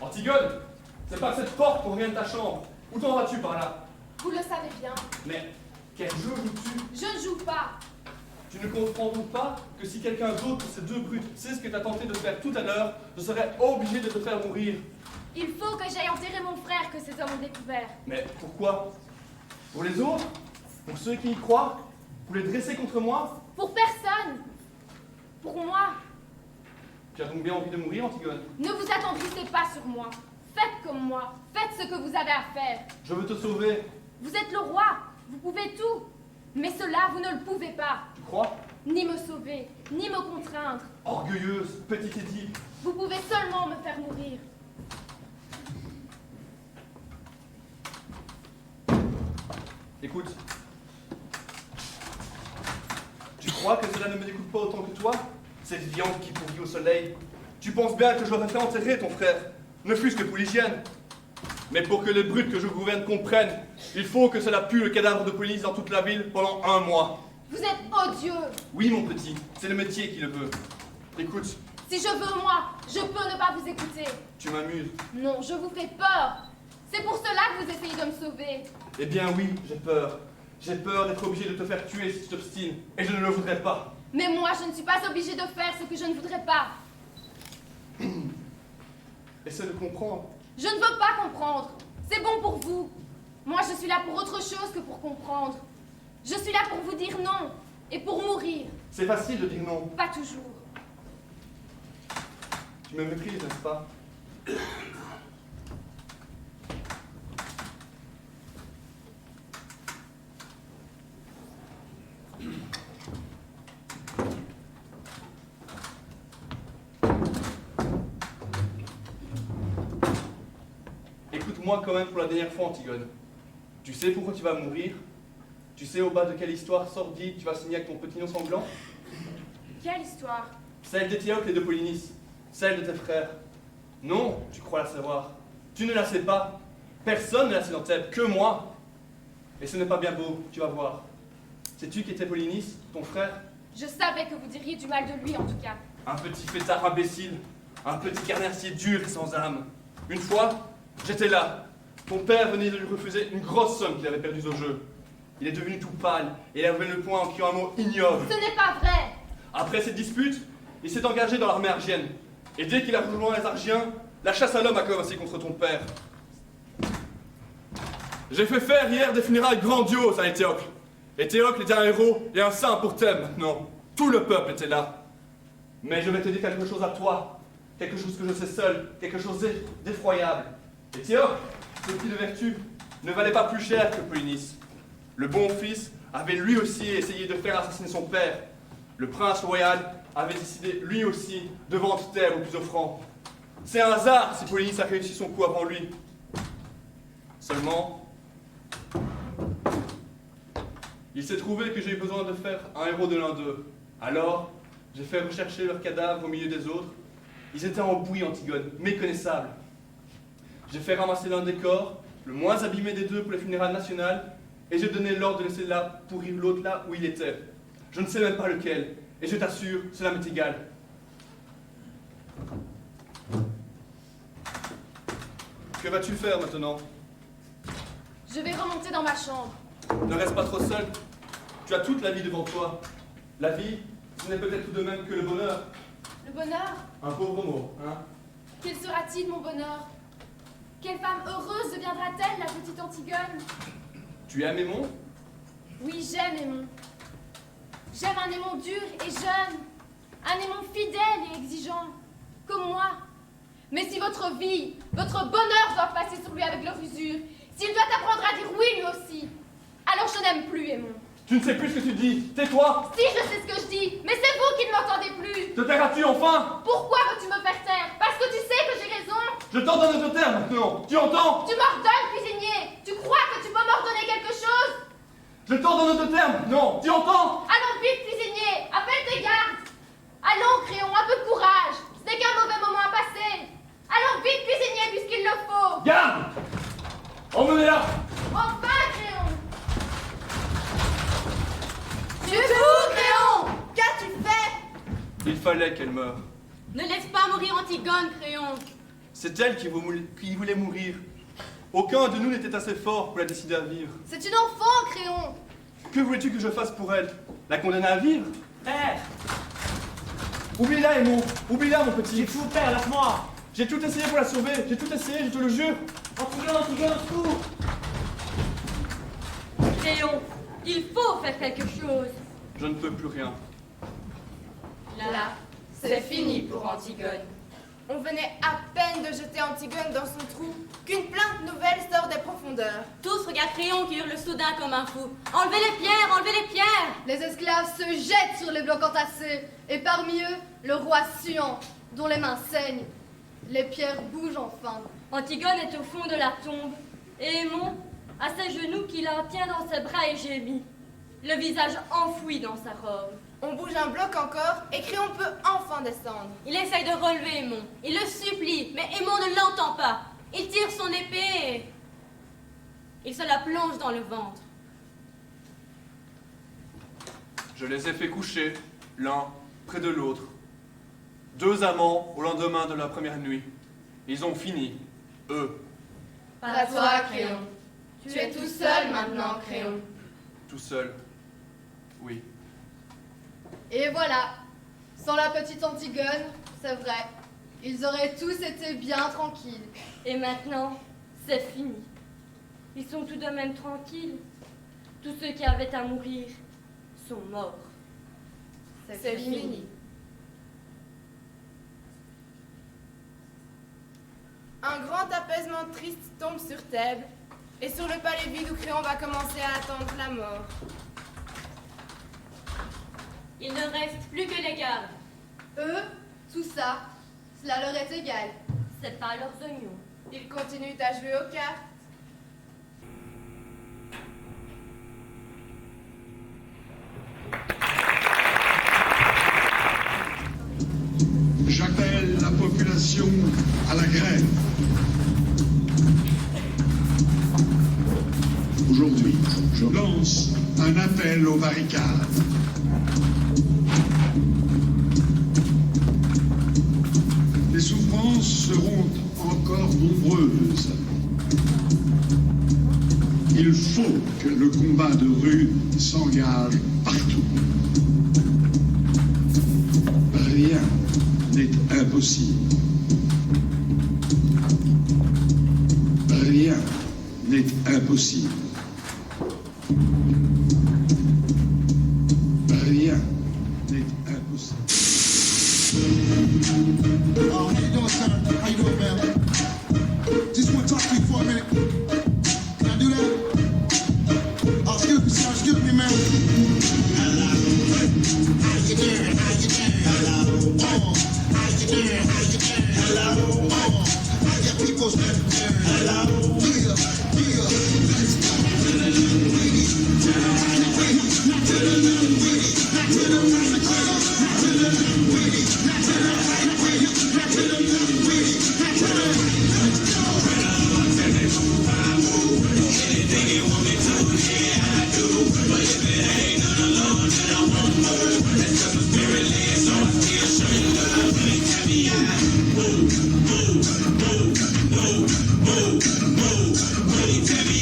Antigone, c'est pas cette porte pour rien de ta chambre. Où t'en vas-tu par là? Vous le savez bien. Mais quel jeu joues-tu? Je ne joue pas. Tu ne comprends donc pas que si quelqu'un d'autre que ces deux brutes sait ce que t'as tenté de faire tout à l'heure, je serais obligé de te faire mourir. Il faut que j'aille enterrer mon frère que ces hommes ont découvert. Mais pourquoi? Pour les autres? Pour ceux qui y croient? Pour les dresser contre moi? Pour personne. Pour moi. Tu as donc bien envie de mourir, Antigone? Ne vous attendrissez pas sur moi. Faites comme moi. Faites ce que vous avez à faire. Je veux te sauver. Vous êtes le roi. Vous pouvez tout. Mais cela, vous ne le pouvez pas. Tu crois? Ni me sauver, ni me contraindre. Orgueilleuse, petite Édipe. Vous pouvez seulement me faire mourir. Écoute. Tu crois que cela ne me dégoûte pas autant que toi? Cette viande qui pourrit au soleil. Tu penses bien que j'aurais fait enterrer ton frère, ne fût-ce que pour l'hygiène. Mais pour que les brutes que je gouverne comprennent, il faut que cela pue le cadavre de police dans toute la ville pendant 1 mois. Vous êtes odieux. Oui, mon petit, c'est le métier qui le veut. Écoute, Si je veux moi, je peux ne pas vous écouter. tu m'amuses. Non, je vous fais peur. C'est pour cela que vous essayez de me sauver. Eh bien oui, j'ai peur. J'ai peur d'être obligé de te faire tuer si tu t'obstines, et je ne le voudrais pas. Mais moi, je ne suis pas obligée de faire ce que je ne voudrais pas. Essaie de comprendre. Je ne veux pas comprendre. C'est bon pour vous. Moi, je suis là pour autre chose que pour comprendre. Je suis là pour vous dire non et pour mourir. C'est facile de dire non. Pas toujours. Tu me méprises, n'est-ce pas? Écoute-moi quand même pour la dernière fois, Antigone. Tu sais pourquoi tu vas mourir? Tu sais au bas de quelle histoire sordide tu vas signer avec ton petit nom sanglant? Quelle histoire? Celle d'Étiope et de Polynice. Celle de tes frères. Non, tu crois la savoir. Tu ne la sais pas. Personne ne la sait dans Thèbes, que moi. Et ce n'est pas bien beau, tu vas voir. Sais-tu qui était Polynice, ton frère? Je savais que vous diriez du mal de lui, en tout cas. Un petit fêtard imbécile, un petit carnassier dur et sans âme. Une fois, j'étais là. Ton père venait de lui refuser une grosse somme qu'il avait perdue au jeu. Il est devenu tout pâle et il a levé le poing en criant un mot ignoble. Ce n'est pas vrai! Après cette dispute, il s'est engagé dans l'armée argienne. Et dès qu'il a rejoint les Argiens, la chasse à l'homme a commencé contre ton père. J'ai fait faire hier des funérailles grandioses à Éthéocle. Éthéocle était un héros et un saint pour Thème maintenant. Tout le peuple était là. Mais je vais te dire quelque chose à toi. Quelque chose que je sais seul. Quelque chose d'effroyable. Éthéocle, ce petit de vertu, ne valait pas plus cher que Polynice. Le bon fils avait lui aussi essayé de faire assassiner son père. Le prince royal avait décidé lui aussi de vendre Thème au plus offrant. C'est un hasard si Polynice a réussi son coup avant lui. Seulement, il s'est trouvé que j'ai eu besoin de faire un héros de l'un d'eux. Alors, j'ai fait rechercher leurs cadavres au milieu des autres. Ils étaient en bouillie, Antigone, méconnaissables. J'ai fait ramasser l'un des corps, le moins abîmé des deux pour les funérailles nationales, et j'ai donné l'ordre de laisser là pourrir l'autre là où il était. Je ne sais même pas lequel, et je t'assure, cela m'est égal. Que vas-tu faire maintenant? Je vais remonter dans ma chambre. Ne reste pas trop seul. Tu as toute la vie devant toi. La vie, ce n'est peut-être tout de même que le bonheur. Le bonheur? Un pauvre mot, hein? Quel sera-t-il, mon bonheur? Quelle femme heureuse deviendra-t-elle, la petite Antigone? Tu aimes Aimon? Oui, j'aime Aimon. J'aime un Aimon dur et jeune. Un Aimon fidèle et exigeant. Comme moi. Mais si votre vie, votre bonheur doit passer sur lui avec leur usure, s'il doit apprendre à dire oui lui aussi, alors je n'aime plus Aimon. Tu ne sais plus ce que tu dis. Tais-toi. Si, je sais ce que je dis, mais c'est vous qui ne m'entendez plus. Te tairas-tu enfin? Pourquoi veux-tu me faire taire? Parce que tu sais que j'ai raison. Je t'ordonne de te taire maintenant. Tu entends? Tu m'ordonnes, cuisinier. Tu crois que tu peux m'ordonner quelque chose? Je t'ordonne de te taire maintenant. Tu entends? Allons vite, cuisinier. Appelle tes gardes. Allons, Créon, un peu de courage. Ce n'est qu'un mauvais moment à passer. Allons vite, cuisinier, puisqu'il le faut. Garde! Emmenez-la! Enfin, Créon! Tu es fou, Créon! Qu'as-tu fait? Il fallait qu'elle meure. Ne laisse pas mourir Antigone, Créon. C'est elle qui voulait mourir. Aucun de nous n'était assez fort pour la décider à vivre. C'est une enfant, Créon. Que voulais-tu que je fasse pour elle? La condamner à vivre? Père! Oublie-la, Aimon! Oublie-la, mon petit! J'ai fou, père, lâche-moi! J'ai tout essayé pour la sauver! J'ai tout essayé, je te le jure! Antigone, Antigone, au secours! Créon, il faut faire quelque chose. Je ne peux plus rien. Là, c'est fini pour Antigone. On venait à peine de jeter Antigone dans son trou qu'une plainte nouvelle sort des profondeurs. Tous regardent Créon qui hurle soudain comme un fou. Enlevez les pierres, enlevez les pierres! Les esclaves se jettent sur les blocs entassés, et parmi eux, le roi suant, dont les mains saignent. Les pierres bougent enfin. Antigone est au fond de la tombe, et Aimon, à ses genoux, qui la tient dans ses bras et gémit, le visage enfoui dans sa robe. On bouge un bloc encore, et Créon peut enfin descendre. Il essaye de relever Aimon. Il le supplie, mais Aimon ne l'entend pas. Il tire son épée et il se la plonge dans le ventre. Je les ai fait coucher, l'un près de l'autre. Deux amants au lendemain de la première nuit. Ils ont fini, eux. Pas toi, Créon. Tu es tout seul maintenant, Créon. Tout seul. Oui. Et voilà, sans la petite Antigone, c'est vrai, ils auraient tous été bien tranquilles. Et maintenant, c'est fini. Ils sont tout de même tranquilles. Tous ceux qui avaient à mourir sont morts. C'est fini. Un grand apaisement triste tombe sur Thèbes, et sur le palais vide où Créon va commencer à attendre la mort. Il ne reste plus que les gardes. Eux, tout ça, cela leur est égal. C'est pas leurs oignons. Ils continuent à jouer aux cartes. J'appelle la population à la grève. Aujourd'hui, je lance un appel aux barricades. faut que le combat de rue s'engage partout. Rien n'est impossible. Rien n'est impossible. Rien n'est impossible. How you doing, sir? How you doing, man? Just want to talk to you for a minute. Can I do that? Oh, excuse me, sir. Excuse me, man. Hello. How you doing? How you doing? Hello. Oh. How you doing? How you doing? Hello. Oh. How your people's doing? Hello. Yeah. Yeah. Let's go. To the little lady. To the little lady. Not to the little lady. Not to the little lady. Not to the little lady. Not to the little lady. Not to the little lady. Not to the little lady. Let's go. Anything you want me to, yeah, I do. But if it ain't none alone, then I want more. That's 'cause my spirit lives, so I still show you love. But it can be move, move, move, move, move, move. When you tell me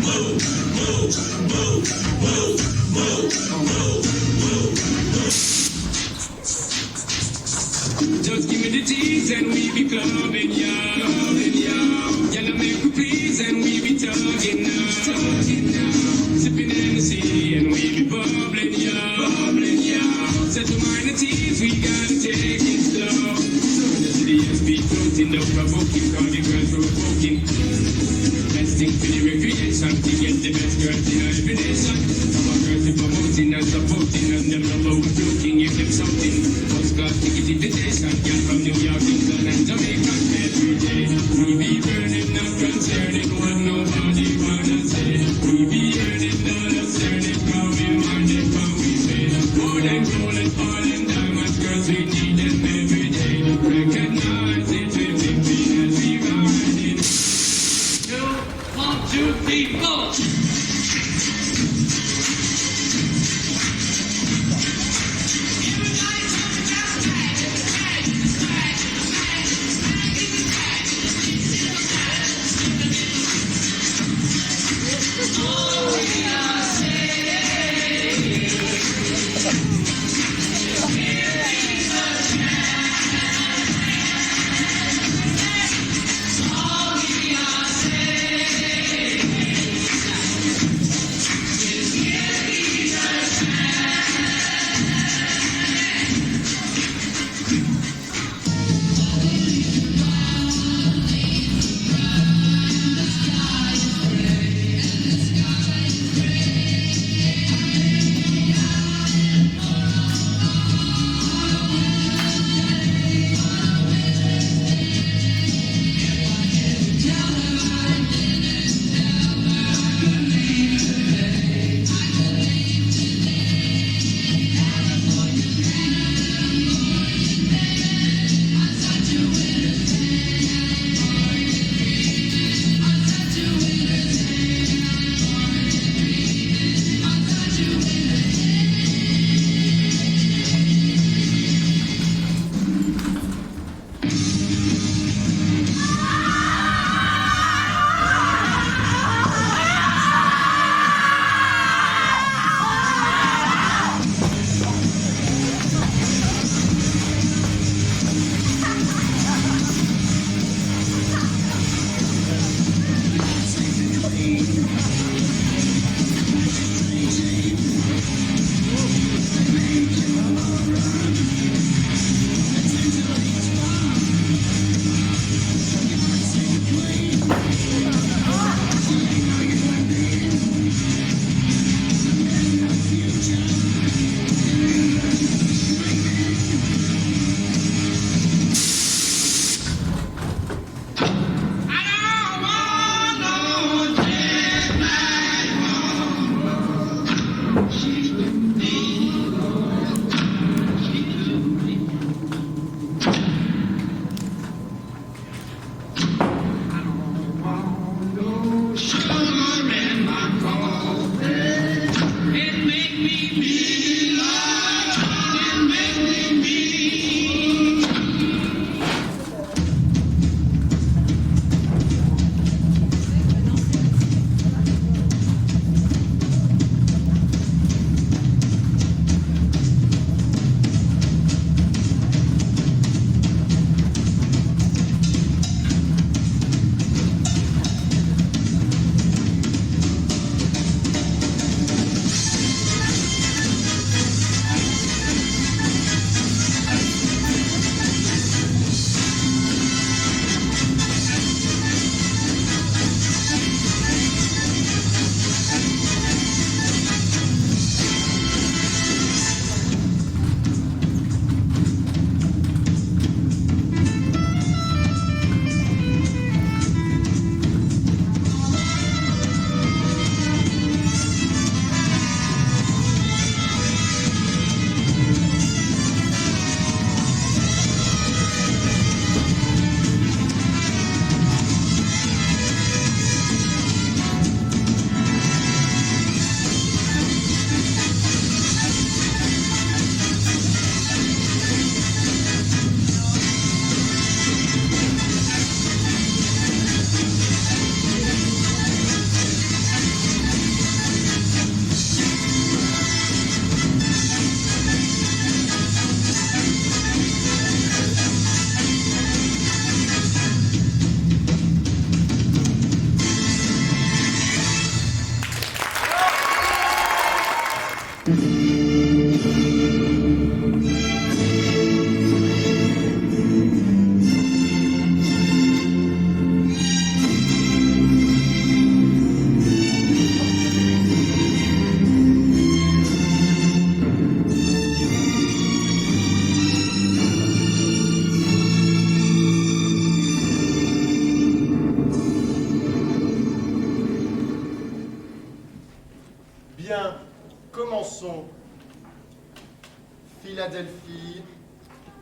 move, move, move, move, move, move, move. Just give me the tease and we be clubbing, yeah, clubbing, yeah. Y'all make me please and we be tugging now, sipping Hennessy and we be bubbling, yeah, bubbling, yeah. Set to mind the tease, we gotta take it slow. The CDS be floating, no provoking, call the girls provoking. Best thing for the recreation, to get the best girls in every nation. Our girls be promoting and supporting and them love overjoking, give them something. First class ticket invitation, girl from New York, England and Jamaica every day. We be burning, not concerning what nobody wanna say. We be earning, not concerning how we want it, how we pay. More than gold and all and diamonds, girls, we need them every day. Recognize it, we be as we ride it. 2, 1, 2, 3, 4.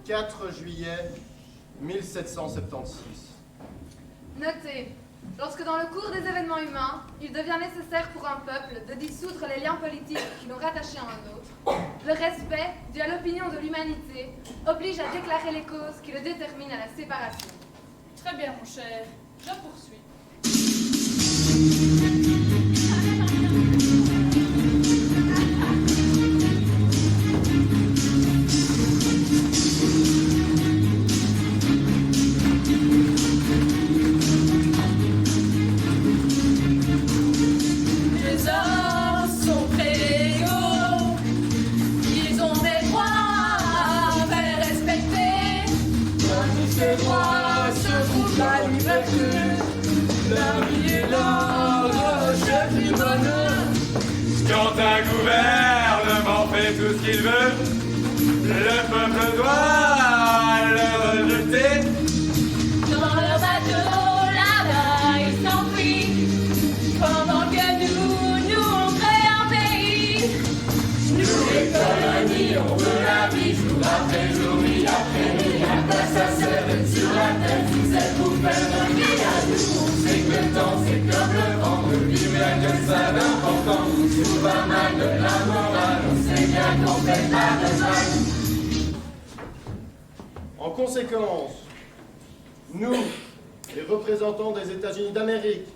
4 juillet 1776. Notez, lorsque dans le cours des événements humains, il devient nécessaire pour un peuple de dissoudre les liens politiques qui l'ont rattaché à un autre, le respect dû à l'opinion de l'humanité oblige à déclarer les causes qui le déterminent à la séparation. Très bien, mon cher. Je poursuis. Les hommes sont très égaux, ils ont des droits à faire respecter. Parmi ces droits se trouve la liberté, la vie et la recherche du bonheur. Quand un gouvernement fait tout ce qu'il veut, le peuple doit le rejeter. Dans leur bateau, là-bas, ils s'enfuient, pendant que nous, on crée un pays. Nous, les colonies, on veut la vie, jour après jour, nuit après nuit. À quoi ça sert d'être sur la tête si c'est pour faire un bien à nous? On sait que le temps, c'est comme le vent, on vit bien que ça d'important. Tout va mal de la morale, on sait bien qu'on fait pas de mal. En conséquence, nous, les représentants des États-Unis d'Amérique,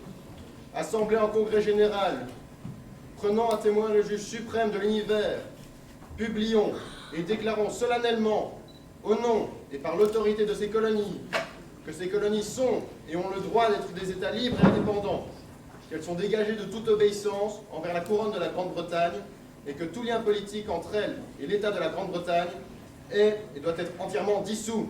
assemblés en congrès général, prenant à témoin le juge suprême de l'univers, publions et déclarons solennellement, au nom et par l'autorité de ces colonies, que ces colonies sont et ont le droit d'être des États libres et indépendants, qu'elles sont dégagées de toute obéissance envers la couronne de la Grande-Bretagne et que tout lien politique entre elles et l'État de la Grande-Bretagne est et doit être entièrement dissous.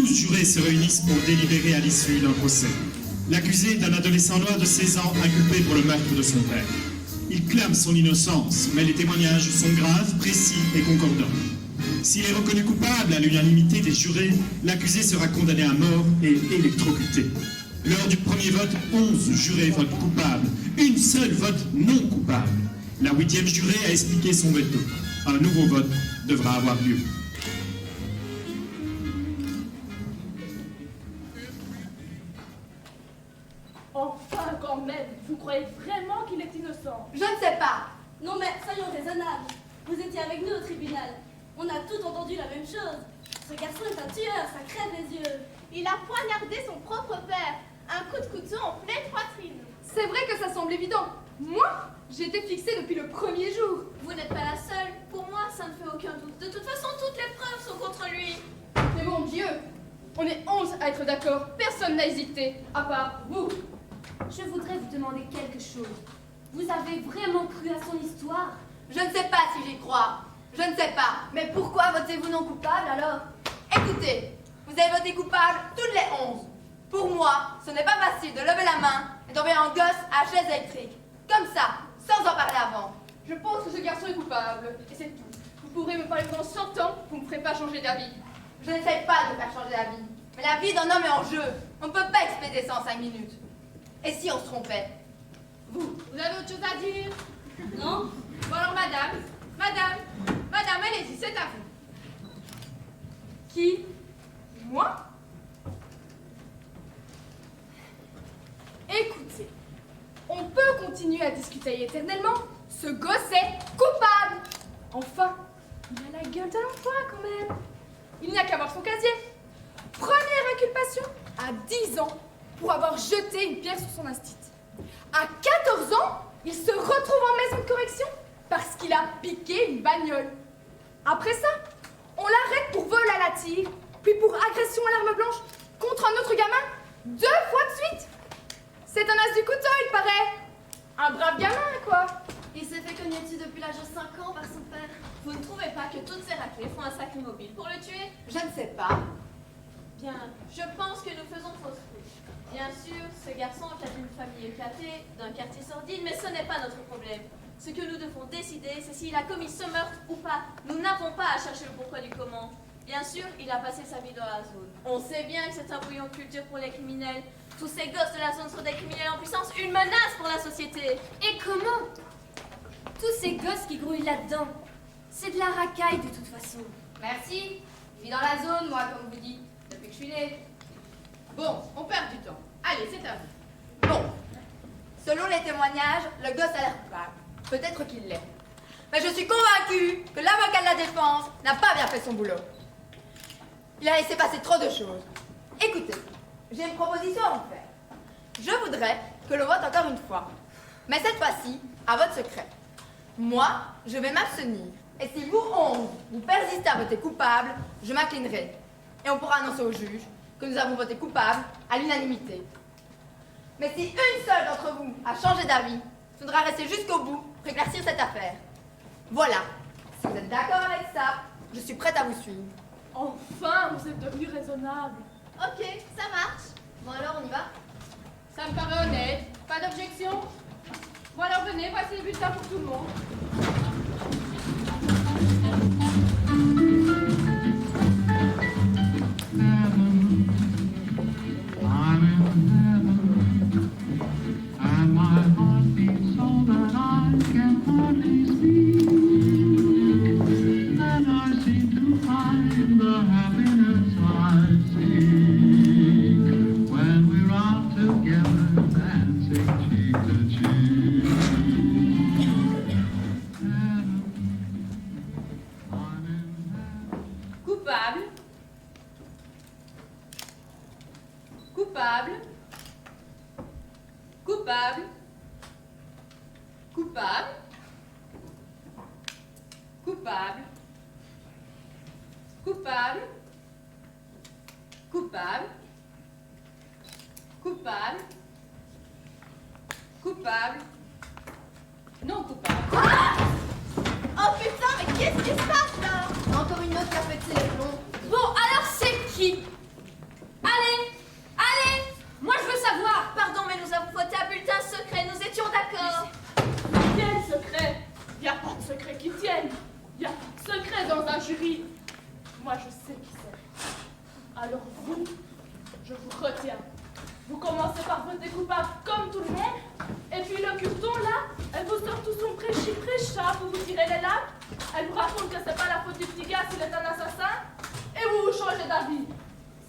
Jurés se réunissent pour délibérer à l'issue d'un procès. L'accusé est un adolescent noir de 16 ans inculpé pour le meurtre de son père. Il clame son innocence, mais les témoignages sont graves, précis et concordants. S'il est reconnu coupable à l'unanimité des jurés, l'accusé sera condamné à mort et électrocuté. Lors du premier vote, 11 jurés votent coupable, une seule vote non coupable. La 8e jurée a expliqué son veto. Un nouveau vote devra avoir lieu. Enfin, quand même, vous croyez vraiment qu'il est innocent? Je ne sais pas. Non mais soyons raisonnables. Vous étiez avec nous au tribunal. On a tous entendu la même chose. Ce garçon est un tueur, ça crève les yeux. Il a poignardé son propre père. Un coup de couteau en pleine poitrine. C'est vrai que ça semble évident. Moi, j'ai été fixée depuis le premier jour. Vous n'êtes pas la seule. Pour moi, ça ne fait aucun doute. De toute façon, toutes les preuves sont contre lui. Mais mon Dieu, on est 11 à être d'accord. Personne n'a hésité, à part vous. Je voudrais vous demander quelque chose. Vous avez vraiment cru à son histoire? Je ne sais pas si j'y crois. Je ne sais pas. Mais pourquoi votez-vous non coupable alors? Écoutez, vous avez voté coupable toutes les 11. Pour moi, ce n'est pas facile de lever la main et d'envoyer un gosse à chaise électrique. Comme ça, sans en parler avant. Je pense que ce garçon est coupable, et c'est tout. Vous pourrez me parler pendant 100 ans, vous ne me ferez pas changer d'avis. Je n'essaie pas de faire changer d'avis. Mais la vie d'un homme est en jeu. On ne peut pas expédier ça en 5 minutes. Et si on se trompait? Vous avez autre chose à dire? Non? Bon alors, madame, allez-y, c'est à vous. Qui? Moi? Écoutez, on peut continuer à discuter éternellement. Ce gosse est coupable. Enfin, il a la gueule d'un emploi quand même. Il n'y a qu'à voir son casier. Première inculpation à 10 ans pour avoir jeté une pierre sur son instit. À 14 ans, il se retrouve en maison de correction parce qu'il a piqué une bagnole. Après ça, on l'arrête pour vol à la tire, puis pour agression à l'arme blanche contre un autre gamin 2 fois de suite. C'est un as du couteau, il paraît. Un brave gamin, quoi. Il s'est fait cogner dessus depuis l'âge de 5 ans par son père. Vous ne trouvez pas que toutes ces raclées font un sacré mobile pour le tuer? Je ne sais pas. Bien, je pense que nous faisons fausse couche. Bien sûr, ce garçon vient d'une famille éclatée, d'un quartier sordide, mais ce n'est pas notre problème. Ce que nous devons décider, c'est s'il a commis ce meurtre ou pas. Nous n'avons pas à chercher le pourquoi du comment. Et Bien sûr, il a passé sa vie dans la zone. On sait bien que c'est un bouillon de culture pour les criminels. Tous ces gosses de la zone sont des criminels en puissance, une menace pour la société. Et comment? Tous ces gosses qui grouillent là-dedans, c'est de la racaille de toute façon. Merci. Je vis dans la zone, moi, comme vous dites, depuis que je suis née. Bon, on perd du temps. Allez, c'est à vous. Bon. Selon les témoignages, le gosse a l'air coupable. Peut-être qu'il l'est. Mais je suis convaincue que l'avocat de la défense n'a pas bien fait son boulot. Il a laissé passer trop de choses. Écoutez, j'ai une proposition à vous faire. Je voudrais que l'on vote encore une fois. Mais cette fois-ci, à votre secret. Moi, je vais m'abstenir. Et si vous, 11, vous persistez à voter coupable, je m'inclinerai. Et on pourra annoncer au juge que nous avons voté coupable à l'unanimité. Mais si une seule d'entre vous a changé d'avis, il faudra rester jusqu'au bout pour éclaircir cette affaire. Voilà. Si vous êtes d'accord avec ça, je suis prête à vous suivre. Enfin, vous êtes devenu raisonnable. Ok, ça marche. Bon alors, on y va? Ça me paraît honnête. Pas d'objection? Bon alors venez, voici les bulletins pour tout le monde. And my heart beats so that I can hardly speak. And I seem to find the happiness I seek when we're out together dancing cheek to cheek. Coupable. Coupable. Coupable. Coupable. Coupable. Coupable. Coupable. Coupable. Coupable. Non coupable. Ah! Oh putain, mais qu'est-ce qui se passe là? Encore une autre qui a pété les plombs. Bon, alors c'est qui? Allez, allez, moi je veux savoir. Pardon, mais nous avons voté à bulletin secret, nous étions d'accord. Quel secret? Y a pas de secret qui tienne. Y a pas de secret dans un jury. Moi, je sais qui c'est. Alors vous, je vous retiens. Vous commencez par voter coupable comme tout le monde, et puis le curton là, elle vous sort tout son prêchi-prêcha pour vous tirer les lames. Elle vous raconte que c'est pas la faute du petit gars s'il est un assassin, et vous vous changez d'avis.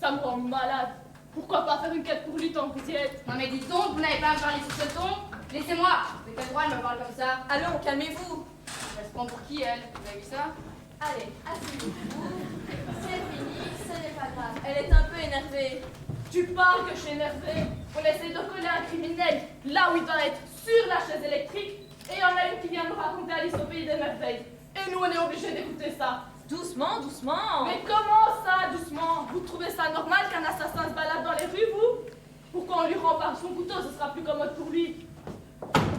Ça me rend malade. Pourquoi pas faire une quête pour lui tant que vous y êtes? Non mais dites donc, vous n'avez pas à me parler sur ce ton. Laissez-moi. Vous n'avez pas le droit de me parler comme ça. Allons, calmez-vous. Elle se prend pour qui elle? Vous avez vu ça? Allez, asseyez-vous. C'est fini, ce n'est pas grave. Elle est un peu énervée. Tu parles que je suis énervée. On essaie de coller un criminel là où il doit être, sur la chaise électrique, et il y en a une qui vient me raconter Alice au pays des merveilles. Et nous, on est obligés d'écouter ça. Doucement, doucement. Mais comment ça, doucement? Vous trouvez ça normal qu'un assassin se balade dans les rues, vous? Pourquoi on lui rend par son couteau? Ce sera plus commode pour lui.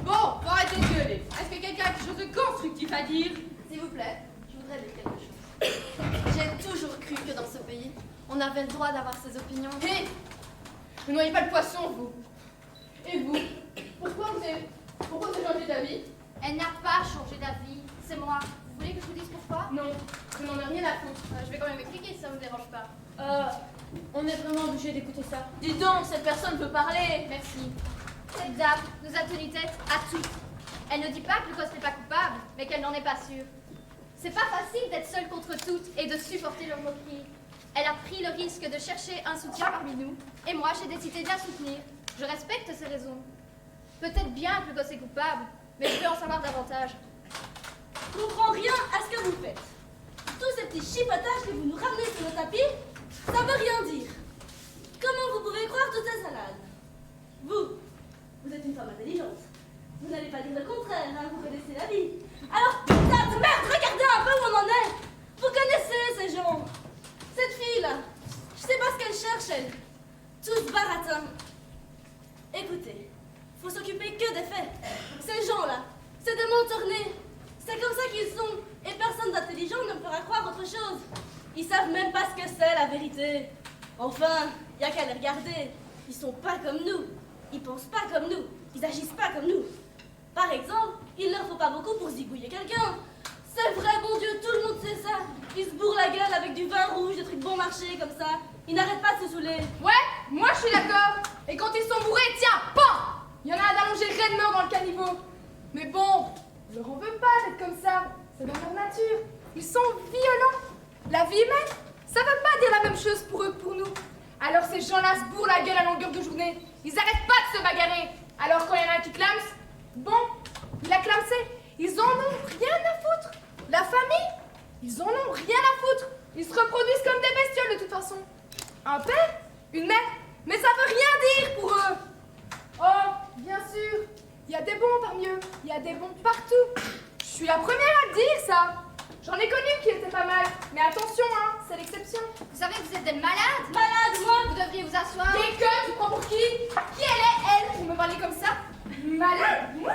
Bon, faut arrêter de gueuler. Est-ce que quelqu'un a quelque chose de constructif à dire? S'il vous plaît, je voudrais dire quelque chose. J'ai toujours cru que dans ce pays, on avait le droit d'avoir ses opinions. Hé! Vous noyez pas le poisson, vous. Et vous? Pourquoi vous avez changé d'avis? Elle n'a pas changé d'avis, c'est moi. Vous voulez que je vous dise pourquoi? Non, je n'en ai rien à foutre. Je vais quand même expliquer si ça vous dérange pas. On est vraiment obligé d'écouter ça. Dis donc, cette personne peut parler. Merci. Cette dame nous a tenu tête à tout. Elle ne dit pas que le gosse n'est pas coupable, mais qu'elle n'en est pas sûre. C'est pas facile d'être seule contre toutes et de supporter leurs moqueries. Elle a pris le risque de chercher un soutien parmi nous, et moi j'ai décidé de la soutenir. Je respecte ses raisons. Peut-être bien que le gosse est coupable, mais je veux en savoir davantage. Je comprends rien à ce que vous faites. Tous ces petits chipotages que vous nous ramenez sur le tapis, ça veut rien dire. Comment vous pouvez croire toutes ces salades? Vous êtes une femme intelligente. Vous n'allez pas dire le contraire, hein, vous connaissez la vie. Alors, putain de merde, regardez un peu où on en est. Vous connaissez ces gens. Cette fille-là, je sais pas ce qu'elle cherche, elle. Tous baratins. Écoutez, faut s'occuper que des faits. Ces gens-là, c'est des menteurs-nés. C'est comme ça qu'ils sont. Et personne d'intelligent ne me fera croire autre chose. Ils savent même pas ce que c'est, la vérité. Enfin, y a qu'à les regarder. Ils sont pas comme nous. Ils pensent pas comme nous. Ils agissent pas comme nous. Par exemple, il leur faut pas beaucoup pour zigouiller quelqu'un. C'est vrai, bon Dieu, tout le monde sait ça. Ils se bourrent la gueule avec du vin rouge, des marcher comme ça. Ils n'arrêtent pas de se saouler. Ouais, moi je suis d'accord. Et quand ils sont bourrés, tiens, pan! Il y en a un allongé raidement dans le caniveau. Mais bon, je leur en veux pas d'être comme ça. C'est dans leur nature. Ils sont violents. La vie humaine, ça veut pas dire la même chose pour eux que pour nous. Alors ces gens-là se bourrent la gueule à longueur de journée. Ils arrêtent pas de se bagarrer. Alors quand il y en a un qui clame, bon, il a clamsé. Ils en ont rien à foutre. La famille, ils en ont rien à foutre. Ils se reproduisent comme des bestioles de toute façon. Un père, une mère, mais ça veut rien dire pour eux. Oh, bien sûr, il y a des bons parmi eux. Il y a des bons partout. Je suis la première à le dire, ça. J'en ai connu qui étaient pas mal. Mais attention, hein, c'est l'exception. Vous savez que vous êtes des malades? Malades, moi? Vous devriez vous asseoir. T'es que tu prends pour qui? Qui elle, pour me parler comme ça? Malade? Moi?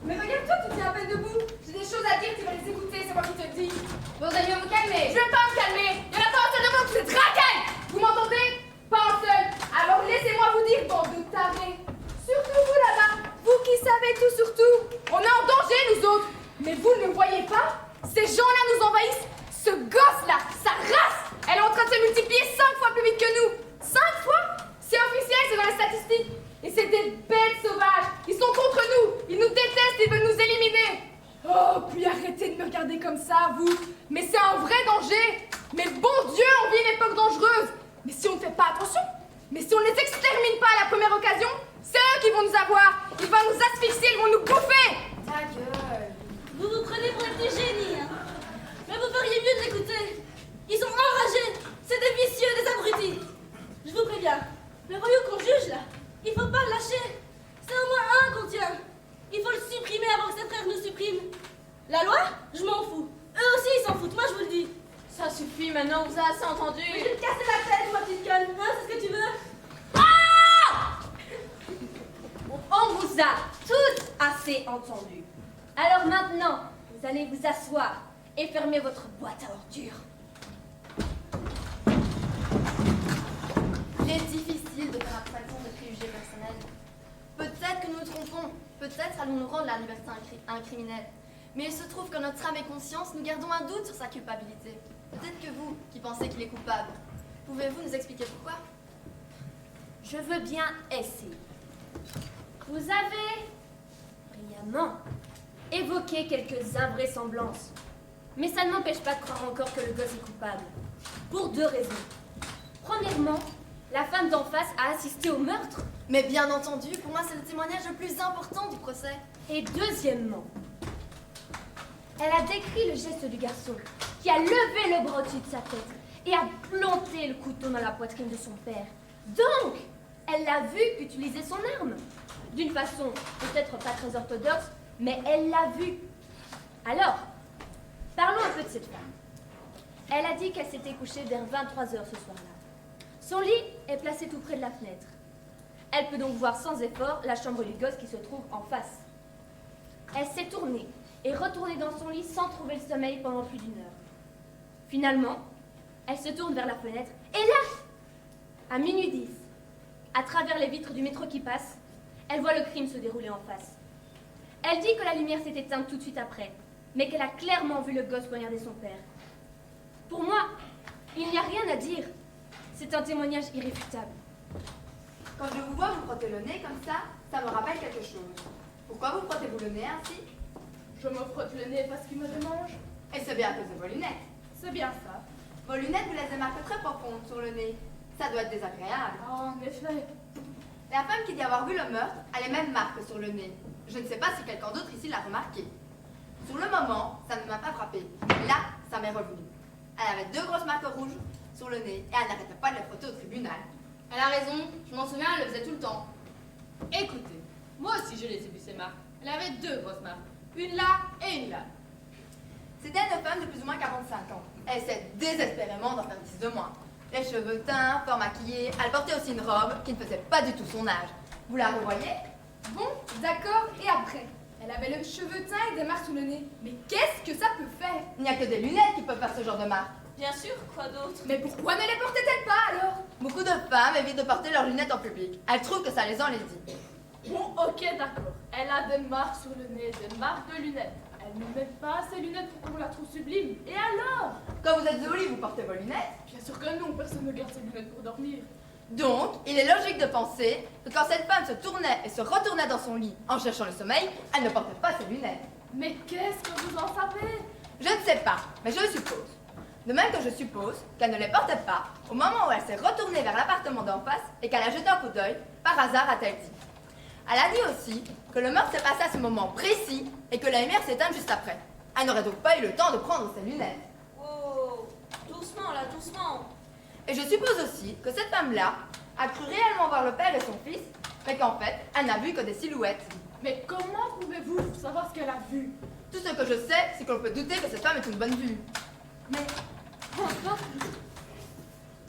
Mais regarde-toi, tu tiens à peine debout. J'ai des choses à dire, tu vas les écouter, c'est moi qui te le dis. Vous allez mieux vous calmer. Je vais pas me calmer. Il y en a pas un seul de vous qui se tracaille. Vous m'entendez? Pas un seul. Alors laissez-moi vous dire, bande de tarés. Surtout vous là-bas, vous qui savez tout sur tout. On est en danger, nous autres. Mais vous ne le voyez pas? Ces gens-là nous envahissent. Ce gosse-là, sa race, elle est en train de se multiplier 5 fois plus vite que nous. 5 fois? C'est officiel, c'est dans les statistiques. Et c'est des bêtes sauvages. Ils sont contre nous. Ils nous détestent, ils veulent nous éliminer. Oh, puis arrêtez de me regarder comme ça, vous. Mais c'est un vrai danger. Mais bon Dieu, on vit une époque dangereuse. Mais si on ne fait pas attention, mais si on ne les extermine pas à la première occasion, c'est eux qui vont nous avoir. Ils vont nous asphyxier, ils vont nous bouffer. Ta gueule. Vous vous prenez pour des petits génies, hein. Mais vous feriez mieux de l'écouter. Ils sont enragés. C'est des vicieux, des abrutis. Je vous préviens, le voyou qu'on juge, là, il faut pas le lâcher. C'est au moins un qu'on tient. Il faut le supprimer avant que ses frères nous suppriment. La loi, je m'en fous. Eux aussi, ils s'en foutent, moi je vous le dis. Ça suffit maintenant, on vous a assez entendu. Je vais te casser la tête, ma petite gueule. Hein, c'est ce que tu veux? On vous a tous assez entendus. Alors maintenant, vous allez vous asseoir et fermer votre boîte à ordures. Il est difficile de faire abstraction de préjugés personnels. Peut-être que nous nous trompons, peut-être allons-nous rendre la liberté à un criminel. Mais il se trouve que notre âme et conscience, nous gardons un doute sur sa culpabilité. Peut-être que vous, qui pensez qu'il est coupable, pouvez-vous nous expliquer pourquoi? Je veux bien essayer. Vous avez brillamment évoqué quelques invraisemblances. Mais ça ne m'empêche pas de croire encore que le gosse est coupable. Pour 2 raisons. Premièrement, la femme d'en face a assisté au meurtre. Mais bien entendu, pour moi c'est le témoignage le plus important du procès. Et deuxièmement, elle a décrit le geste du garçon qui a levé le bras au-dessus de sa tête et a planté le couteau dans la poitrine de son père. Donc, elle l'a vu utiliser son arme. D'une façon peut-être pas très orthodoxe, mais elle l'a vu. Alors, parlons un peu de cette femme. Elle a dit qu'elle s'était couchée vers 23h ce soir-là. Son lit est placé tout près de la fenêtre. Elle peut donc voir sans effort la chambre du gosse qui se trouve en face. Elle s'est tournée et retournée dans son lit sans trouver le sommeil pendant plus d'1 heure. Finalement, elle se tourne vers la fenêtre et là, à minuit 10, à travers les vitres du métro qui passe, elle voit le crime se dérouler en face. Elle dit que la lumière s'est éteinte tout de suite après, mais qu'elle a clairement vu le gosse poignarder son père. Pour moi, il n'y a rien à dire. C'est un témoignage irréfutable. Quand je vous vois vous frotter le nez comme ça me rappelle quelque chose. Pourquoi vous frottez-vous le nez ainsi? Je me frotte le nez parce qu'il me démange. Et c'est bien à cause de vos lunettes. C'est bien ça. Vos lunettes vous laissent des marques très profondes sur le nez. Ça doit être désagréable. Oh, en effet. La femme qui dit avoir vu le meurtre a les mêmes marques sur le nez. Je ne sais pas si quelqu'un d'autre ici l'a remarqué. Sur le moment, ça ne m'a pas frappé. Là, ça m'est revenu. Elle avait 2 grosses marques rouges sur le nez et elle n'arrêtait pas de les frotter au tribunal. Elle a raison, je m'en souviens, elle le faisait tout le temps. Écoutez, moi aussi je les ai vues ces marques. Elle avait 2 grosses marques. Une là et une là. C'était une femme de plus ou moins 45 ans. Elle essaie désespérément d'en faire 10 de moins. Les cheveux teints, fort maquillés, elle portait aussi une robe qui ne faisait pas du tout son âge. Vous la revoyez? Bon, d'accord, et après? Elle avait le cheveu teint et des marques sous le nez. Mais qu'est-ce que ça peut faire? Il n'y a que des lunettes qui peuvent faire ce genre de marques. Bien sûr, quoi d'autre? Mais pourquoi ne les portait-elle pas alors? Beaucoup de femmes évitent de porter leurs lunettes en public. Elles trouvent que ça les enlaidit. Bon, ok, d'accord. Elle a des marques sur le nez, des marques de lunettes. Elle Elle ne met pas ses lunettes pour qu'on la trouve sublime. Et alors? Quand vous êtes jolie, vous portez vos lunettes? Bien sûr que non, personne ne garde ses lunettes pour dormir. Donc, il est logique de penser que quand cette femme se tournait et se retournait dans son lit en cherchant le sommeil, elle ne portait pas ses lunettes. Mais qu'est-ce que vous en savez? Je ne sais pas, mais je le suppose. De même que je suppose qu'elle ne les portait pas au moment où elle s'est retournée vers l'appartement d'en face et qu'elle a jeté un coup d'œil, par hasard a-t-elle dit. Elle a dit aussi que le meurtre s'est passé à ce moment précis et que la lumière s'éteint juste après. Elle n'aurait donc pas eu le temps de prendre ses lunettes. Oh, doucement là, doucement. Et je suppose aussi que cette femme-là a cru réellement voir le père et son fils, mais qu'en fait, elle n'a vu que des silhouettes. Mais comment pouvez-vous savoir ce qu'elle a vu? Tout ce que je sais, c'est qu'on peut douter que cette femme est une bonne vue. Mais enfin,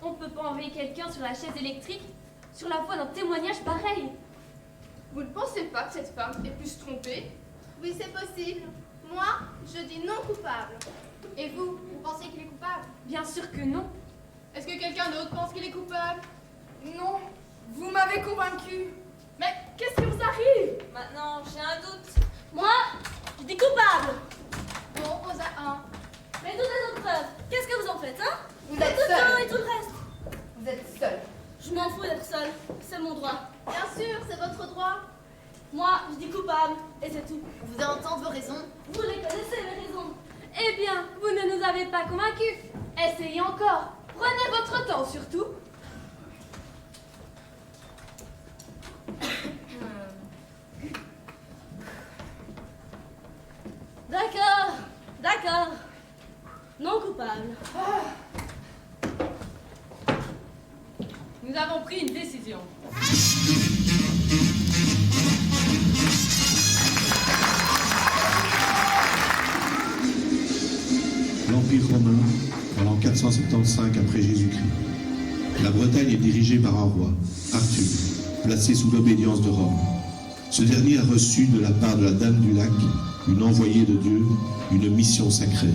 on peut pas envoyer quelqu'un sur la chaise électrique sur la voie d'un témoignage pareil. Vous ne pensez pas que cette femme ait pu se tromper? Oui, c'est possible. Moi, je dis non coupable. Et vous, vous pensez qu'il est coupable? Bien sûr que non. Est-ce que quelqu'un d'autre pense qu'il est coupable? Non, vous m'avez convaincu. Mais qu'est-ce qui vous arrive? Maintenant, j'ai un doute. Moi, je dis coupable. Bon, Rosa 1. Mais toutes les autres preuves, qu'est-ce que vous en faites, hein? Vous êtes tout le seul. temps et tout le reste. Vous êtes seul. Je m'en fous d'être seule, c'est mon droit. Bien sûr, c'est votre droit. Moi, je dis coupable, et c'est tout. Vous voulez entendre vos raisons? Vous les connaissez, mes raisons. Eh bien, vous ne nous avez pas convaincus. Essayez encore. Prenez votre temps surtout. D'accord, d'accord. Non coupable. Nous avons pris une décision. L'Empire romain, en l'an 475 après Jésus-Christ. La Bretagne est dirigée par un roi, Arthur, placé sous l'obédience de Rome. Ce dernier a reçu de la part de la Dame du Lac, une envoyée de Dieu, une mission sacrée.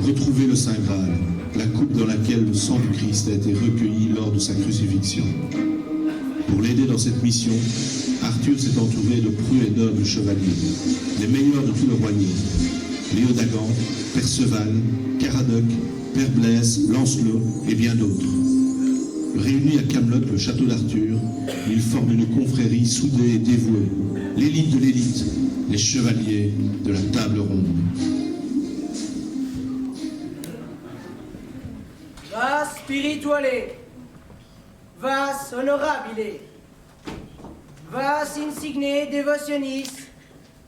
Retrouver le Saint Graal, la coupe dans laquelle le sang du Christ a été recueilli lors de sa crucifixion. Pour l'aider dans cette mission, Arthur s'est entouré de preux et nobles chevaliers, les meilleurs de tout le royaume. Léodagan, Perceval, Caradoc, Père Blaise, Lancelot et bien d'autres. Réunis à Camelot, le château d'Arthur, ils forment une confrérie soudée et dévouée, l'élite de l'élite, les chevaliers de la table ronde. Vas spirituale, vas honorabile, vas insigne devotionis,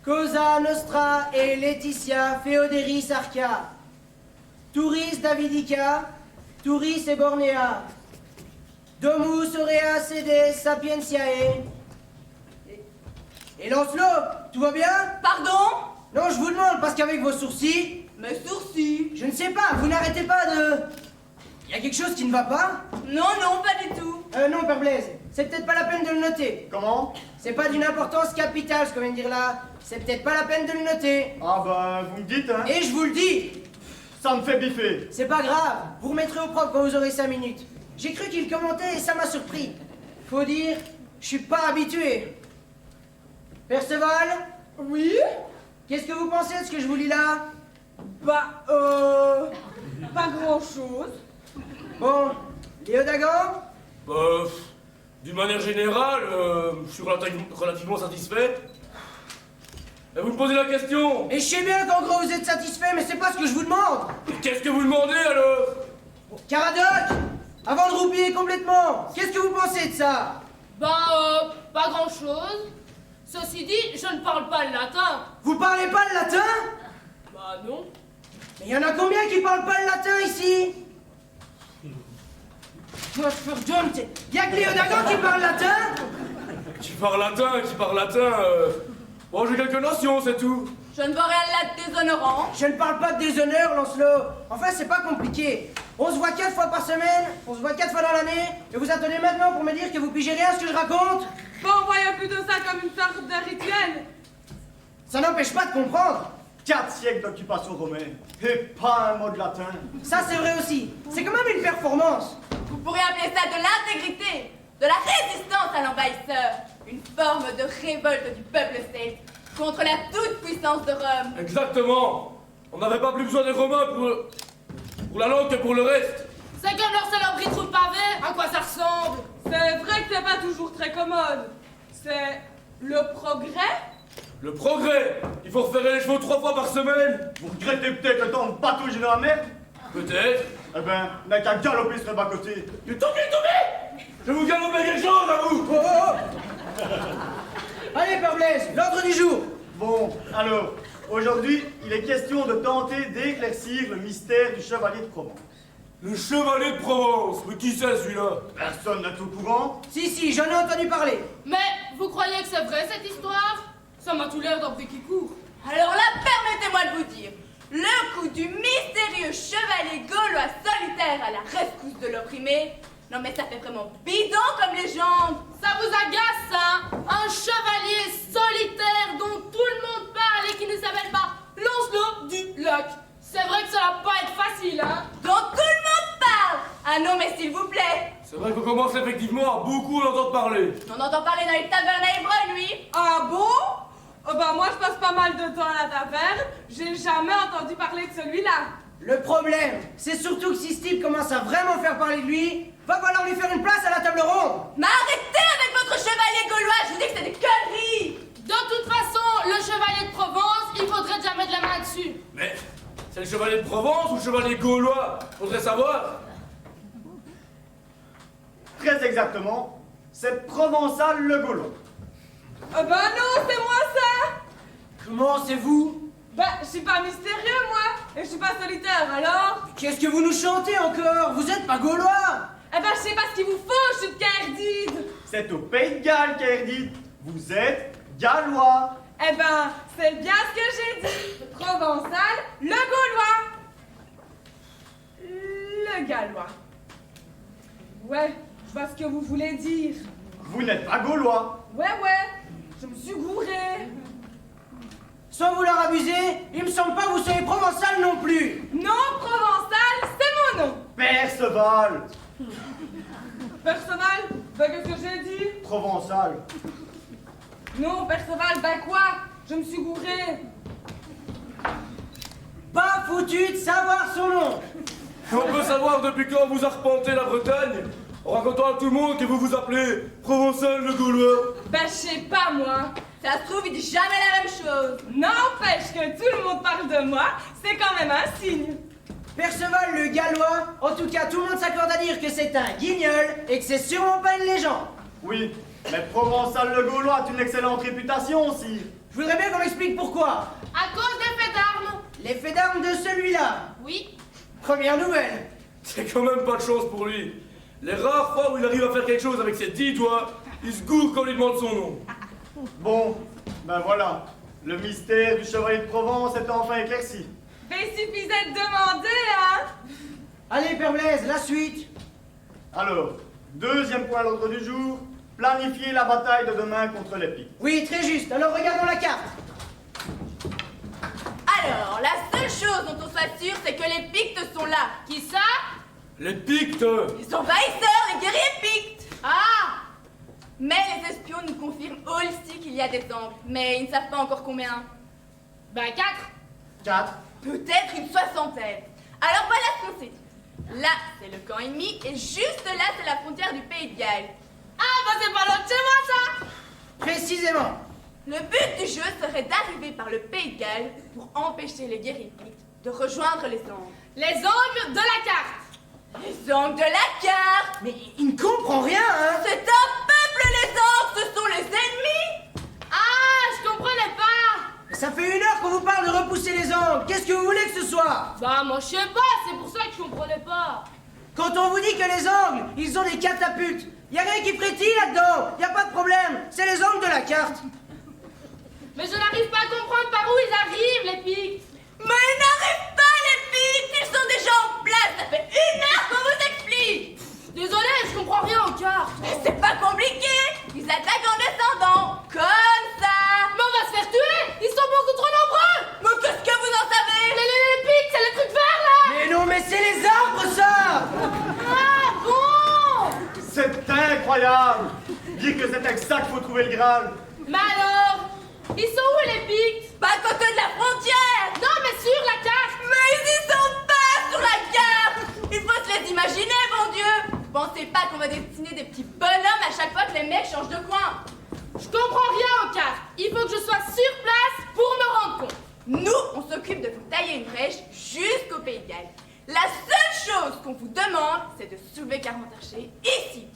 Cosa nostra et Laetitia Feoderis Arca, Turis Davidica, Turis et Bornea, Domus aurea sede sapientiae. Et Lancelot, tout va bien? Pardon? Non, je vous demande, parce qu'avec vos sourcils... Mes sourcils? Je ne sais pas, vous n'arrêtez pas de... Il y a quelque chose qui ne va pas? Non, non, pas du tout. Non, Père Blaise, c'est peut-être pas la peine de le noter. Comment? C'est pas d'une importance capitale, ce qu'on vient de dire là. C'est peut-être pas la peine de le noter. Ah bah, vous me dites, hein? Et je vous le dis! Ça me fait biffer. C'est pas grave, vous remettrez au propre quand vous aurez 5 minutes. J'ai cru qu'il commentait et ça m'a surpris. Faut dire, je suis pas habitué. Perceval? Oui? Qu'est-ce que vous pensez de ce que je vous lis là? Bah, pas grand-chose. Bon, Léodagan? D'une manière générale, je suis relativement satisfait. Et vous me posez la question? Et je sais bien qu'en gros vous êtes satisfait, mais c'est pas ce que je vous demande. Qu'est-ce que vous demandez alors? Caradoc, avant de roupiller complètement, qu'est-ce que vous pensez de ça? Pas grand-chose. Ceci dit, je ne parle pas le latin. Vous parlez pas le latin? Bah non. Mais il y en a combien qui parlent pas le latin ici? Il y a que Léodagan qui parle latin? Qui parle latin, Bon, j'ai quelques notions, c'est tout. Je ne vois rien là de déshonorant. Je ne parle pas de déshonneur, Lancelot. Enfin, c'est pas compliqué. On se voit 4 fois par semaine, on se voit 4 fois dans l'année, et vous attendez maintenant pour me dire que vous pigez rien à ce que je raconte? Bon, voyons plutôt ça comme une sorte de rituel. Ça n'empêche pas de comprendre. 4 siècles d'occupation romaine, et pas un mot de latin. Ça, c'est vrai aussi. C'est quand même une performance. Vous pourriez appeler ça de l'intégrité, de la résistance à l'envahisseur, une forme de révolte du peuple celte contre la toute-puissance de Rome. Exactement. On n'avait pas plus besoin des Romains pour la langue que pour le reste. C'est comme leur saloperie trou de pavé, à quoi ça ressemble? C'est vrai que c'est pas toujours très commode. C'est le progrès? Le progrès. Il faut refaire les chevaux 3 fois par semaine. Vous regrettez peut-être le temps de patauger dans la merde? Peut-être. Eh ben, n'a qu'à galoper sur le bas-côté. Du tombé! Je vais vous galoper quelque chose à vous. Oh, oh. Allez, Père Blaise, l'ordre du jour. Bon, alors, aujourd'hui, il est question de tenter d'éclaircir le mystère du chevalier de Provence. Le chevalier de Provence. Mais qui c'est celui-là? Personne n'est au courant. Si, j'en ai entendu parler. Mais vous croyez que c'est vrai cette histoire? Ça m'a tout l'air d'un bruit qui court. Alors là, permettez-moi de vous dire, le coup du mystérieux chevalier gaulois solitaire à la rescousse de l'opprimé, non mais ça fait vraiment bidon comme légende. Ça vous agace, ça? Un chevalier solitaire dont tout le monde parle et qui ne s'appelle pas Lancelot du Lac. C'est vrai que ça va pas être facile, hein? Dont tout le monde parle. Ah non mais s'il vous plaît. C'est vrai qu'on commence effectivement à beaucoup en entendre parler. On entend parler dans les tavernes à Évreux, lui. Ah bon? Oh bah moi je passe pas mal de temps à la taverne, j'ai jamais entendu parler de celui-là. Le problème, c'est surtout que si ce type commence à vraiment faire parler de lui, va falloir lui faire une place à la table ronde. Mais arrêtez avec votre chevalier gaulois, je vous dis que c'est des conneries. De toute façon, le chevalier de Provence, il faudrait déjà mettre la main dessus. Mais c'est le chevalier de Provence ou le chevalier gaulois? Faudrait savoir. Très exactement, c'est Provençal le Gaulois. Ah bah non, c'est moi ça. Comment c'est vous? Bah, je suis pas mystérieux moi, et je suis pas solitaire alors. Qu'est-ce que vous nous chantez encore? Vous êtes pas gaulois. Eh ben je sais pas ce qu'il vous faut, je suis de Caerdide. C'est au Pays de Galles qu'Erdit. Vous êtes gallois. Eh ben, c'est bien ce que j'ai dit. Provençal, le Gaulois. Le Gallois. Ouais, je vois ce que vous voulez dire. Vous n'êtes pas gaulois. Ouais, je me suis gourée. Sans vouloir abuser, il me semble pas que vous soyez provençal non plus. Non, Provençal, c'est mon nom. Perceval. Perceval, bah qu'est-ce que j'ai dit? Provençal. Non, Perceval, bah quoi? Je me suis gourée. Pas foutu de savoir son nom. On peut savoir depuis quand vous arpentez la Bretagne en racontant à tout le monde que vous vous appelez Provençal le Gaulois. Bah je sais pas moi. Ça se trouve, il dit jamais la même chose. N'empêche que tout le monde parle de moi, c'est quand même un signe. Perceval le Gallois, en tout cas tout le monde s'accorde à dire que c'est un guignol et que c'est sûrement pas une légende. Oui, mais Provençal le Gaulois a une excellente réputation aussi. Je voudrais bien qu'on m'explique pourquoi. À cause des faits d'armes. Les faits d'armes de celui-là. Oui. Première nouvelle. C'est quand même pas de chance pour lui. Les rares fois où il arrive à faire quelque chose avec ses 10 doigts, il se gourre quand on lui demande son nom. Bon, ben voilà. Le mystère du chevalier de Provence est enfin éclairci. Mais il suffisait de demander, hein. Allez, Père Blaise, la suite. Alors, deuxième point à l'ordre du jour, planifier la bataille de demain contre les Pictes. Oui, très juste. Alors regardons la carte. Alors, la seule chose dont on soit sûr, c'est que les Pictes sont là. Qui ça? Les Pictes. Les envahisseurs, les guerriers Pictes. Ah. Mais les espions nous confirment aussi qu'il y a des angles, mais ils ne savent pas encore combien. Bah 4. 4. Peut-être une 60aine. Alors voilà ce qu'on s'est dit. Là, c'est le camp ennemi, et juste là, c'est la frontière du Pays de Galles. Ah bah c'est pas loin de chez moi ça. Précisément. Le but du jeu serait d'arriver par le Pays de Galles pour empêcher les guerriers Pictes de rejoindre les angles. Les angles de la carte. Les angles de la carte. Mais il ne comprend rien, hein. C'est un peuple, les angles, ce sont les ennemis. Ah, je comprenais pas. Ça fait 1 heure qu'on vous parle de repousser les angles. Qu'est-ce que vous voulez que ce soit? Bah moi je sais pas, c'est pour ça que je comprenais pas. Quand on vous dit que les angles, ils ont des catapultes, y a rien qui frétille là-dedans. Y a pas de problème. C'est les angles de la carte. Mais je n'arrive pas à comprendre par où ils arrivent, les Pictes. Mais ils n'arrivent pas, les Pictes. Ils sont déjà en place. Ça fait 1 heure qu'on vous explique. Désolé, je comprends rien aux cartes. Mais c'est pas compliqué. Ils attaquent en descendant, comme ça. Mais on va se faire tuer. Ils sont beaucoup trop nombreux. Mais qu'est-ce que vous en savez? Les Pictes, c'est les trucs verts là. Mais non, mais c'est les arbres, ça. Ah bon. C'est incroyable. Dire que c'est avec ça qu'il faut trouver le Graal. Mais alors? Ils sont où les Pictes? Pas à côté de la frontière! Non, mais sur la carte! Mais ils y sont pas sur la carte! Il faut se les imaginer, bon Dieu! Pensez pas qu'on va dessiner des petits bonhommes à chaque fois que les mecs changent de coin! Je comprends rien aux cartes. Il faut que je sois sur place pour me rendre compte. Nous, on s'occupe de vous tailler une brèche jusqu'au Pays de Galles. La seule chose qu'on vous demande, c'est de soulever 40 archers ici.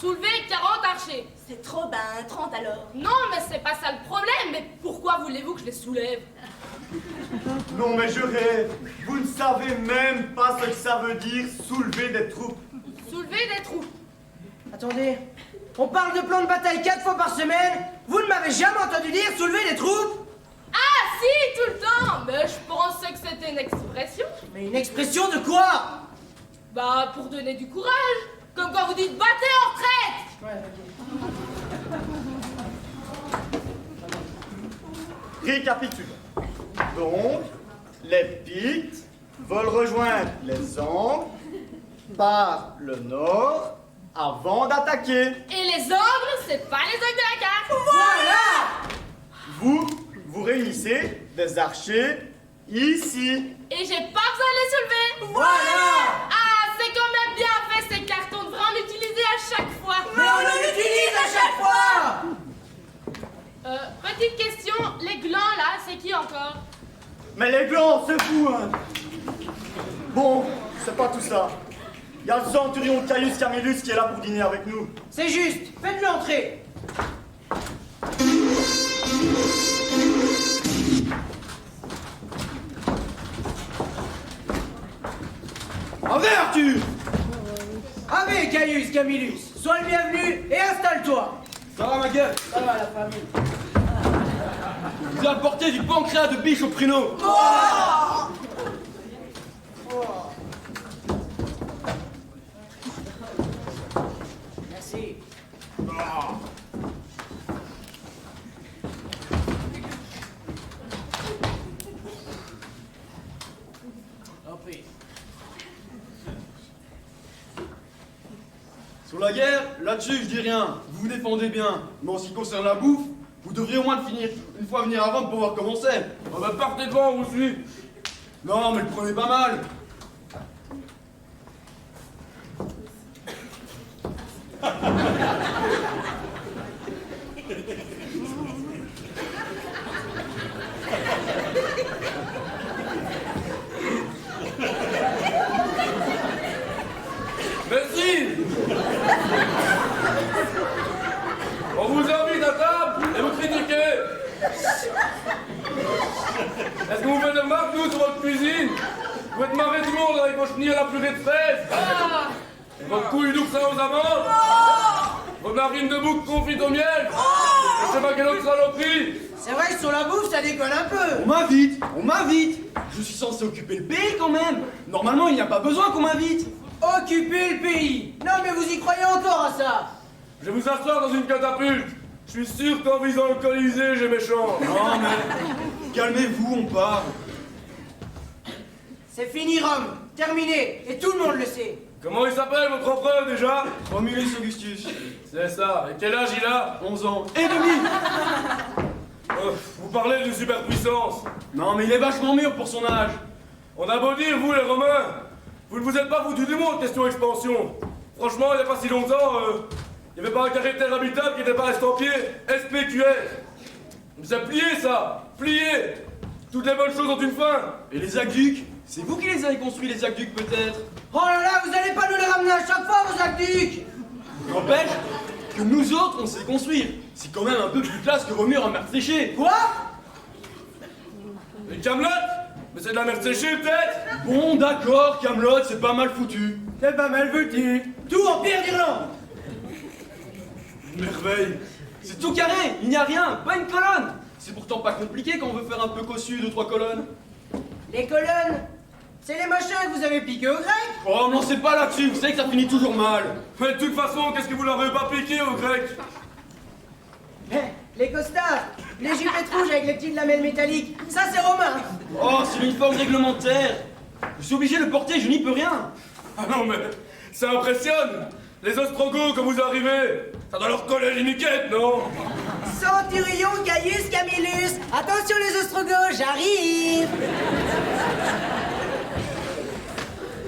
Soulever 40 archers. C'est trop, ben 30 alors. Non, mais c'est pas ça le problème. Mais pourquoi voulez-vous que je les soulève? Non mais je rêve. Vous ne savez même pas ce que ça veut dire soulever des troupes. Soulever des troupes. Attendez, on parle de plan de bataille 4 fois par semaine. Vous ne m'avez jamais entendu dire soulever des troupes? Ah si, tout le temps. Mais je pensais que c'était une expression. Mais une expression de quoi? Bah, pour donner du courage. Comme quand vous dites battez en retraite. Récapitulons. Donc, les Pictes veulent rejoindre les Angles par le nord avant d'attaquer. Et les Angles, c'est pas les Angles de la carte. Voilà. Vous réunissez des archers ici. Et j'ai pas besoin de les soulever. Voilà. Ah, c'est quand même bien fait ces cartes. On devrait en utiliser à chaque fois. Mais on en utilise à chaque fois. Petite question, les glands là, c'est qui encore? Mais les glands, c'est fou, hein. Bon, c'est pas tout ça. Il y a le centurion Caius Camillus qui est là pour dîner avec nous. C'est juste, faites-le entrer. Avec Arthur! Avec Caius Camillus, sois le bienvenu et installe-toi. Ça va ma gueule? Ça va la famille. Je vous ai apporté du pancréas de biche au pruneau. Merci. Sur la guerre, là-dessus je dis rien. Vous vous défendez bien. Mais en ce qui concerne la bouffe, vous devriez au moins finir une fois venir avant de pouvoir commencer. Ah bah partez devant, vous aussi. Non, mais le prenez pas mal. Merci. On vous invite à table et vous critiquez. Est-ce que vous faites des remarques, nous, sur votre cuisine? Vous faites marrer tout le monde avec vos chenilles à la purée de fraises. Et votre couille d'oursin aux amandes. Vos narines de bouc confites au miel. Et je sais pas quelle autre saloperie. C'est vrai que sur la bouffe, ça déconne un peu. On m'invite. Je suis censé occuper le pays quand même. Normalement, il n'y a pas besoin qu'on m'invite. Occuper le pays. Non mais vous y croyez encore à ça? Je vais vous asseoir dans une catapulte. Je suis sûr qu'en visant le Colisée, j'ai mes chances. Non mais, calmez-vous, on part. C'est fini Rome, terminé, et tout le monde le sait. Comment il s'appelle votre empereur déjà? Romulus Augustus. C'est ça. Et quel âge il a? 11 ans. Et demi. Vous parlez de superpuissance. Non mais il est vachement mûr pour son âge. On a beau dire, vous les Romains, vous ne vous êtes pas foutus du monde question expansion. Franchement, il n'y a pas si longtemps, il n'y avait pas un caractère habitable qui n'était pas estampillé SPQS. Vous avez plié ça, plié. Toutes les bonnes choses ont une fin. Et les aqueducs, c'est vous qui les avez construits, les aqueducs peut-être? Oh là là, vous allez pas nous les ramener à chaque fois, vos aqueducs. N'empêche que nous autres, on sait construire. C'est quand même un peu plus classe que remuer en merde séchée. Quoi? Et Camelot? Mais c'est de la merde séchée peut-être? Bon d'accord, Camelot, c'est pas mal foutu. C'est pas mal foutu. Tout Empire d'Irlande. Merveille. C'est tout carré, il n'y a rien, pas une colonne. C'est pourtant pas compliqué quand on veut faire un peu cossu, 2-3 colonnes. Les colonnes, c'est les machins que vous avez piqués aux Grecs. Oh, m'en lancez pas là-dessus, vous savez que ça finit toujours mal. Mais de toute façon, qu'est-ce que vous leur avez pas piqué aux Grecs? Les costards, les jupettes rouges avec les petites lamelles métalliques, ça c'est romain. Oh, c'est l'uniforme réglementaire. Je suis obligé de le porter, je n'y peux rien. Ah non, mais ça impressionne. Les Ostrogoths, quand vous arrivez, ça doit leur coller les miquettes, non? Centurion Gaius Camillus. Attention les Ostrogoths, j'arrive.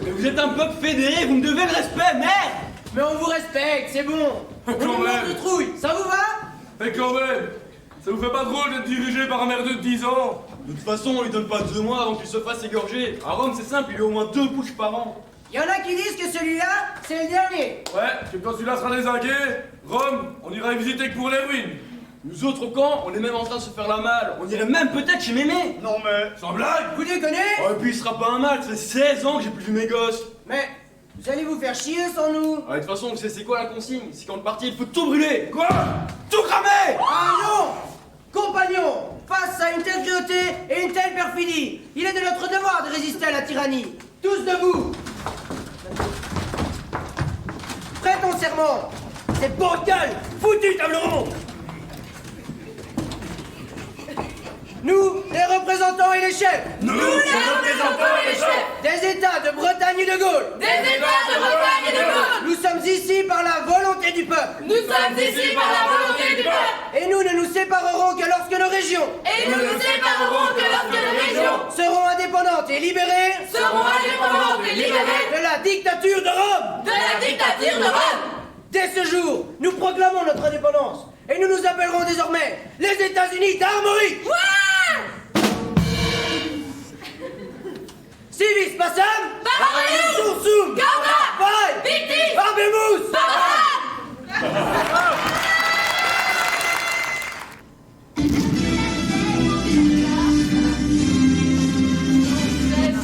Mais vous êtes un peuple fédéré, vous me devez le respect, merde. Mais on vous respecte, c'est bon. On Quand nous même. manque de trouille, ça vous va? Mais quand même, ça vous fait pas drôle d'être dirigé par un merdeux de 10 ans? De toute façon, on lui donne pas 2 mois avant qu'il se fasse égorger. À Rome, c'est simple, il y a au moins 2 pushs par an. Y en a qui disent que celui-là, c'est le dernier. Ouais, que quand celui-là sera désingué, Rome, on ira y visiter que pour les ruines. Nous autres au camp, on est même en train de se faire la malle. On irait même peut-être chez Mémé. Non mais... Sans blague. Vous déconnez? Oh, et puis il sera pas un mal, ça fait 16 ans que j'ai plus vu mes gosses. Mais vous allez vous faire chier sans nous. Ah, de toute façon, vous savez c'est quoi la consigne? C'est quand le parti, il faut tout brûler. Quoi? Tout cramer. Ah non! Compagnons, face à une telle cruauté et une telle perfidie, il est de notre devoir de résister à la tyrannie. Tous debout! Prêtons serment! C'est bancal! Foutu table ronde! Nous, les représentants et les chefs! Nous, les représentants et les chefs des États de Bretagne et de Gaule! Des États de Bretagne et de Gaule! Nous sommes ici par la volonté du peuple! Nous sommes ici par la volonté du peuple! Et nous ne nous séparerons que lorsque nos régions! Et nous nous séparerons que lorsque nos régions seront indépendantes et libérées! seront indépendantes et libérées de la dictature de Rome! de la dictature de Rome! Dès ce jour, nous proclamons notre indépendance et nous nous appellerons désormais les États-Unis d'Armorique! Civis Passam! Barbarie! Sursum! Gauda! Vai! Victis! Barbemus!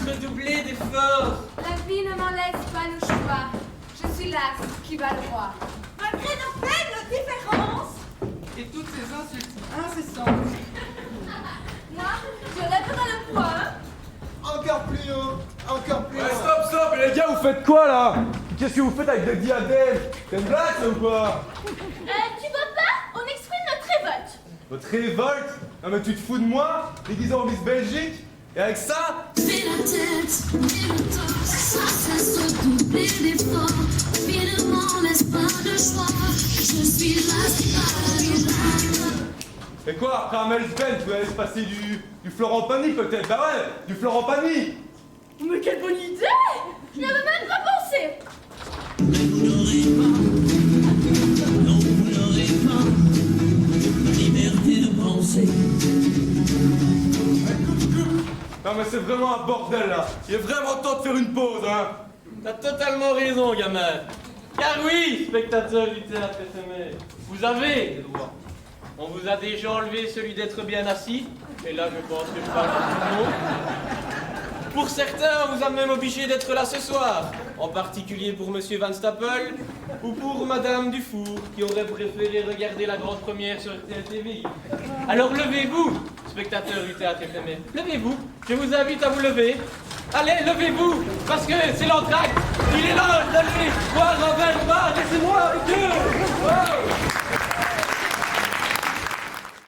Redoubler d'efforts. La vie ne m'en laisse pas le choix. Je suis l'as qui va le roi. Malgré nos faibles différences, Et toutes ces insultes incessantes. moi, je lèverai le poing. Encore plus haut, encore plus Ouais, haut. stop, et les gars, vous faites quoi là? Qu'est-ce que vous faites avec des diadèmes? C'est une blague ça ou quoi? Tu vois pas? On exprime notre révolte. Votre révolte? Non mais tu te fous de moi? Déguisé en Miss Belgique? Et avec ça? Fais la tête, et le torse, ça cesse de doubler d'efforts. Finalement, laisse pas de choix. Je suis là, c'est pas Et quoi, après un Melsben, tu vas aller se passer du Florent Pagny peut-être? Bah ouais, du Florent Pagny! Mais quelle bonne idée! Je n'y avais même pas pensé. liberté de penser. Non mais c'est vraiment un bordel là! Il est vraiment temps de faire une pause, hein! T'as totalement raison, gamin. Car oui, spectateurs du théâtre FMR, vous avez des droits. On vous a déjà enlevé celui d'être bien assis, et là je pense que je parle pour tout le monde. Pour certains, on vous a même obligé d'être là ce soir, en particulier pour Monsieur Van Stappel ou pour Madame Dufour, qui aurait préféré regarder la grande première sur RTL TV. Alors levez-vous, spectateurs du théâtre éphémère, levez-vous, je vous invite à vous lever. Allez, levez-vous, parce que c'est l'entracte, il est là, allez, boire un verre, laissez-moi avec eux. Wow.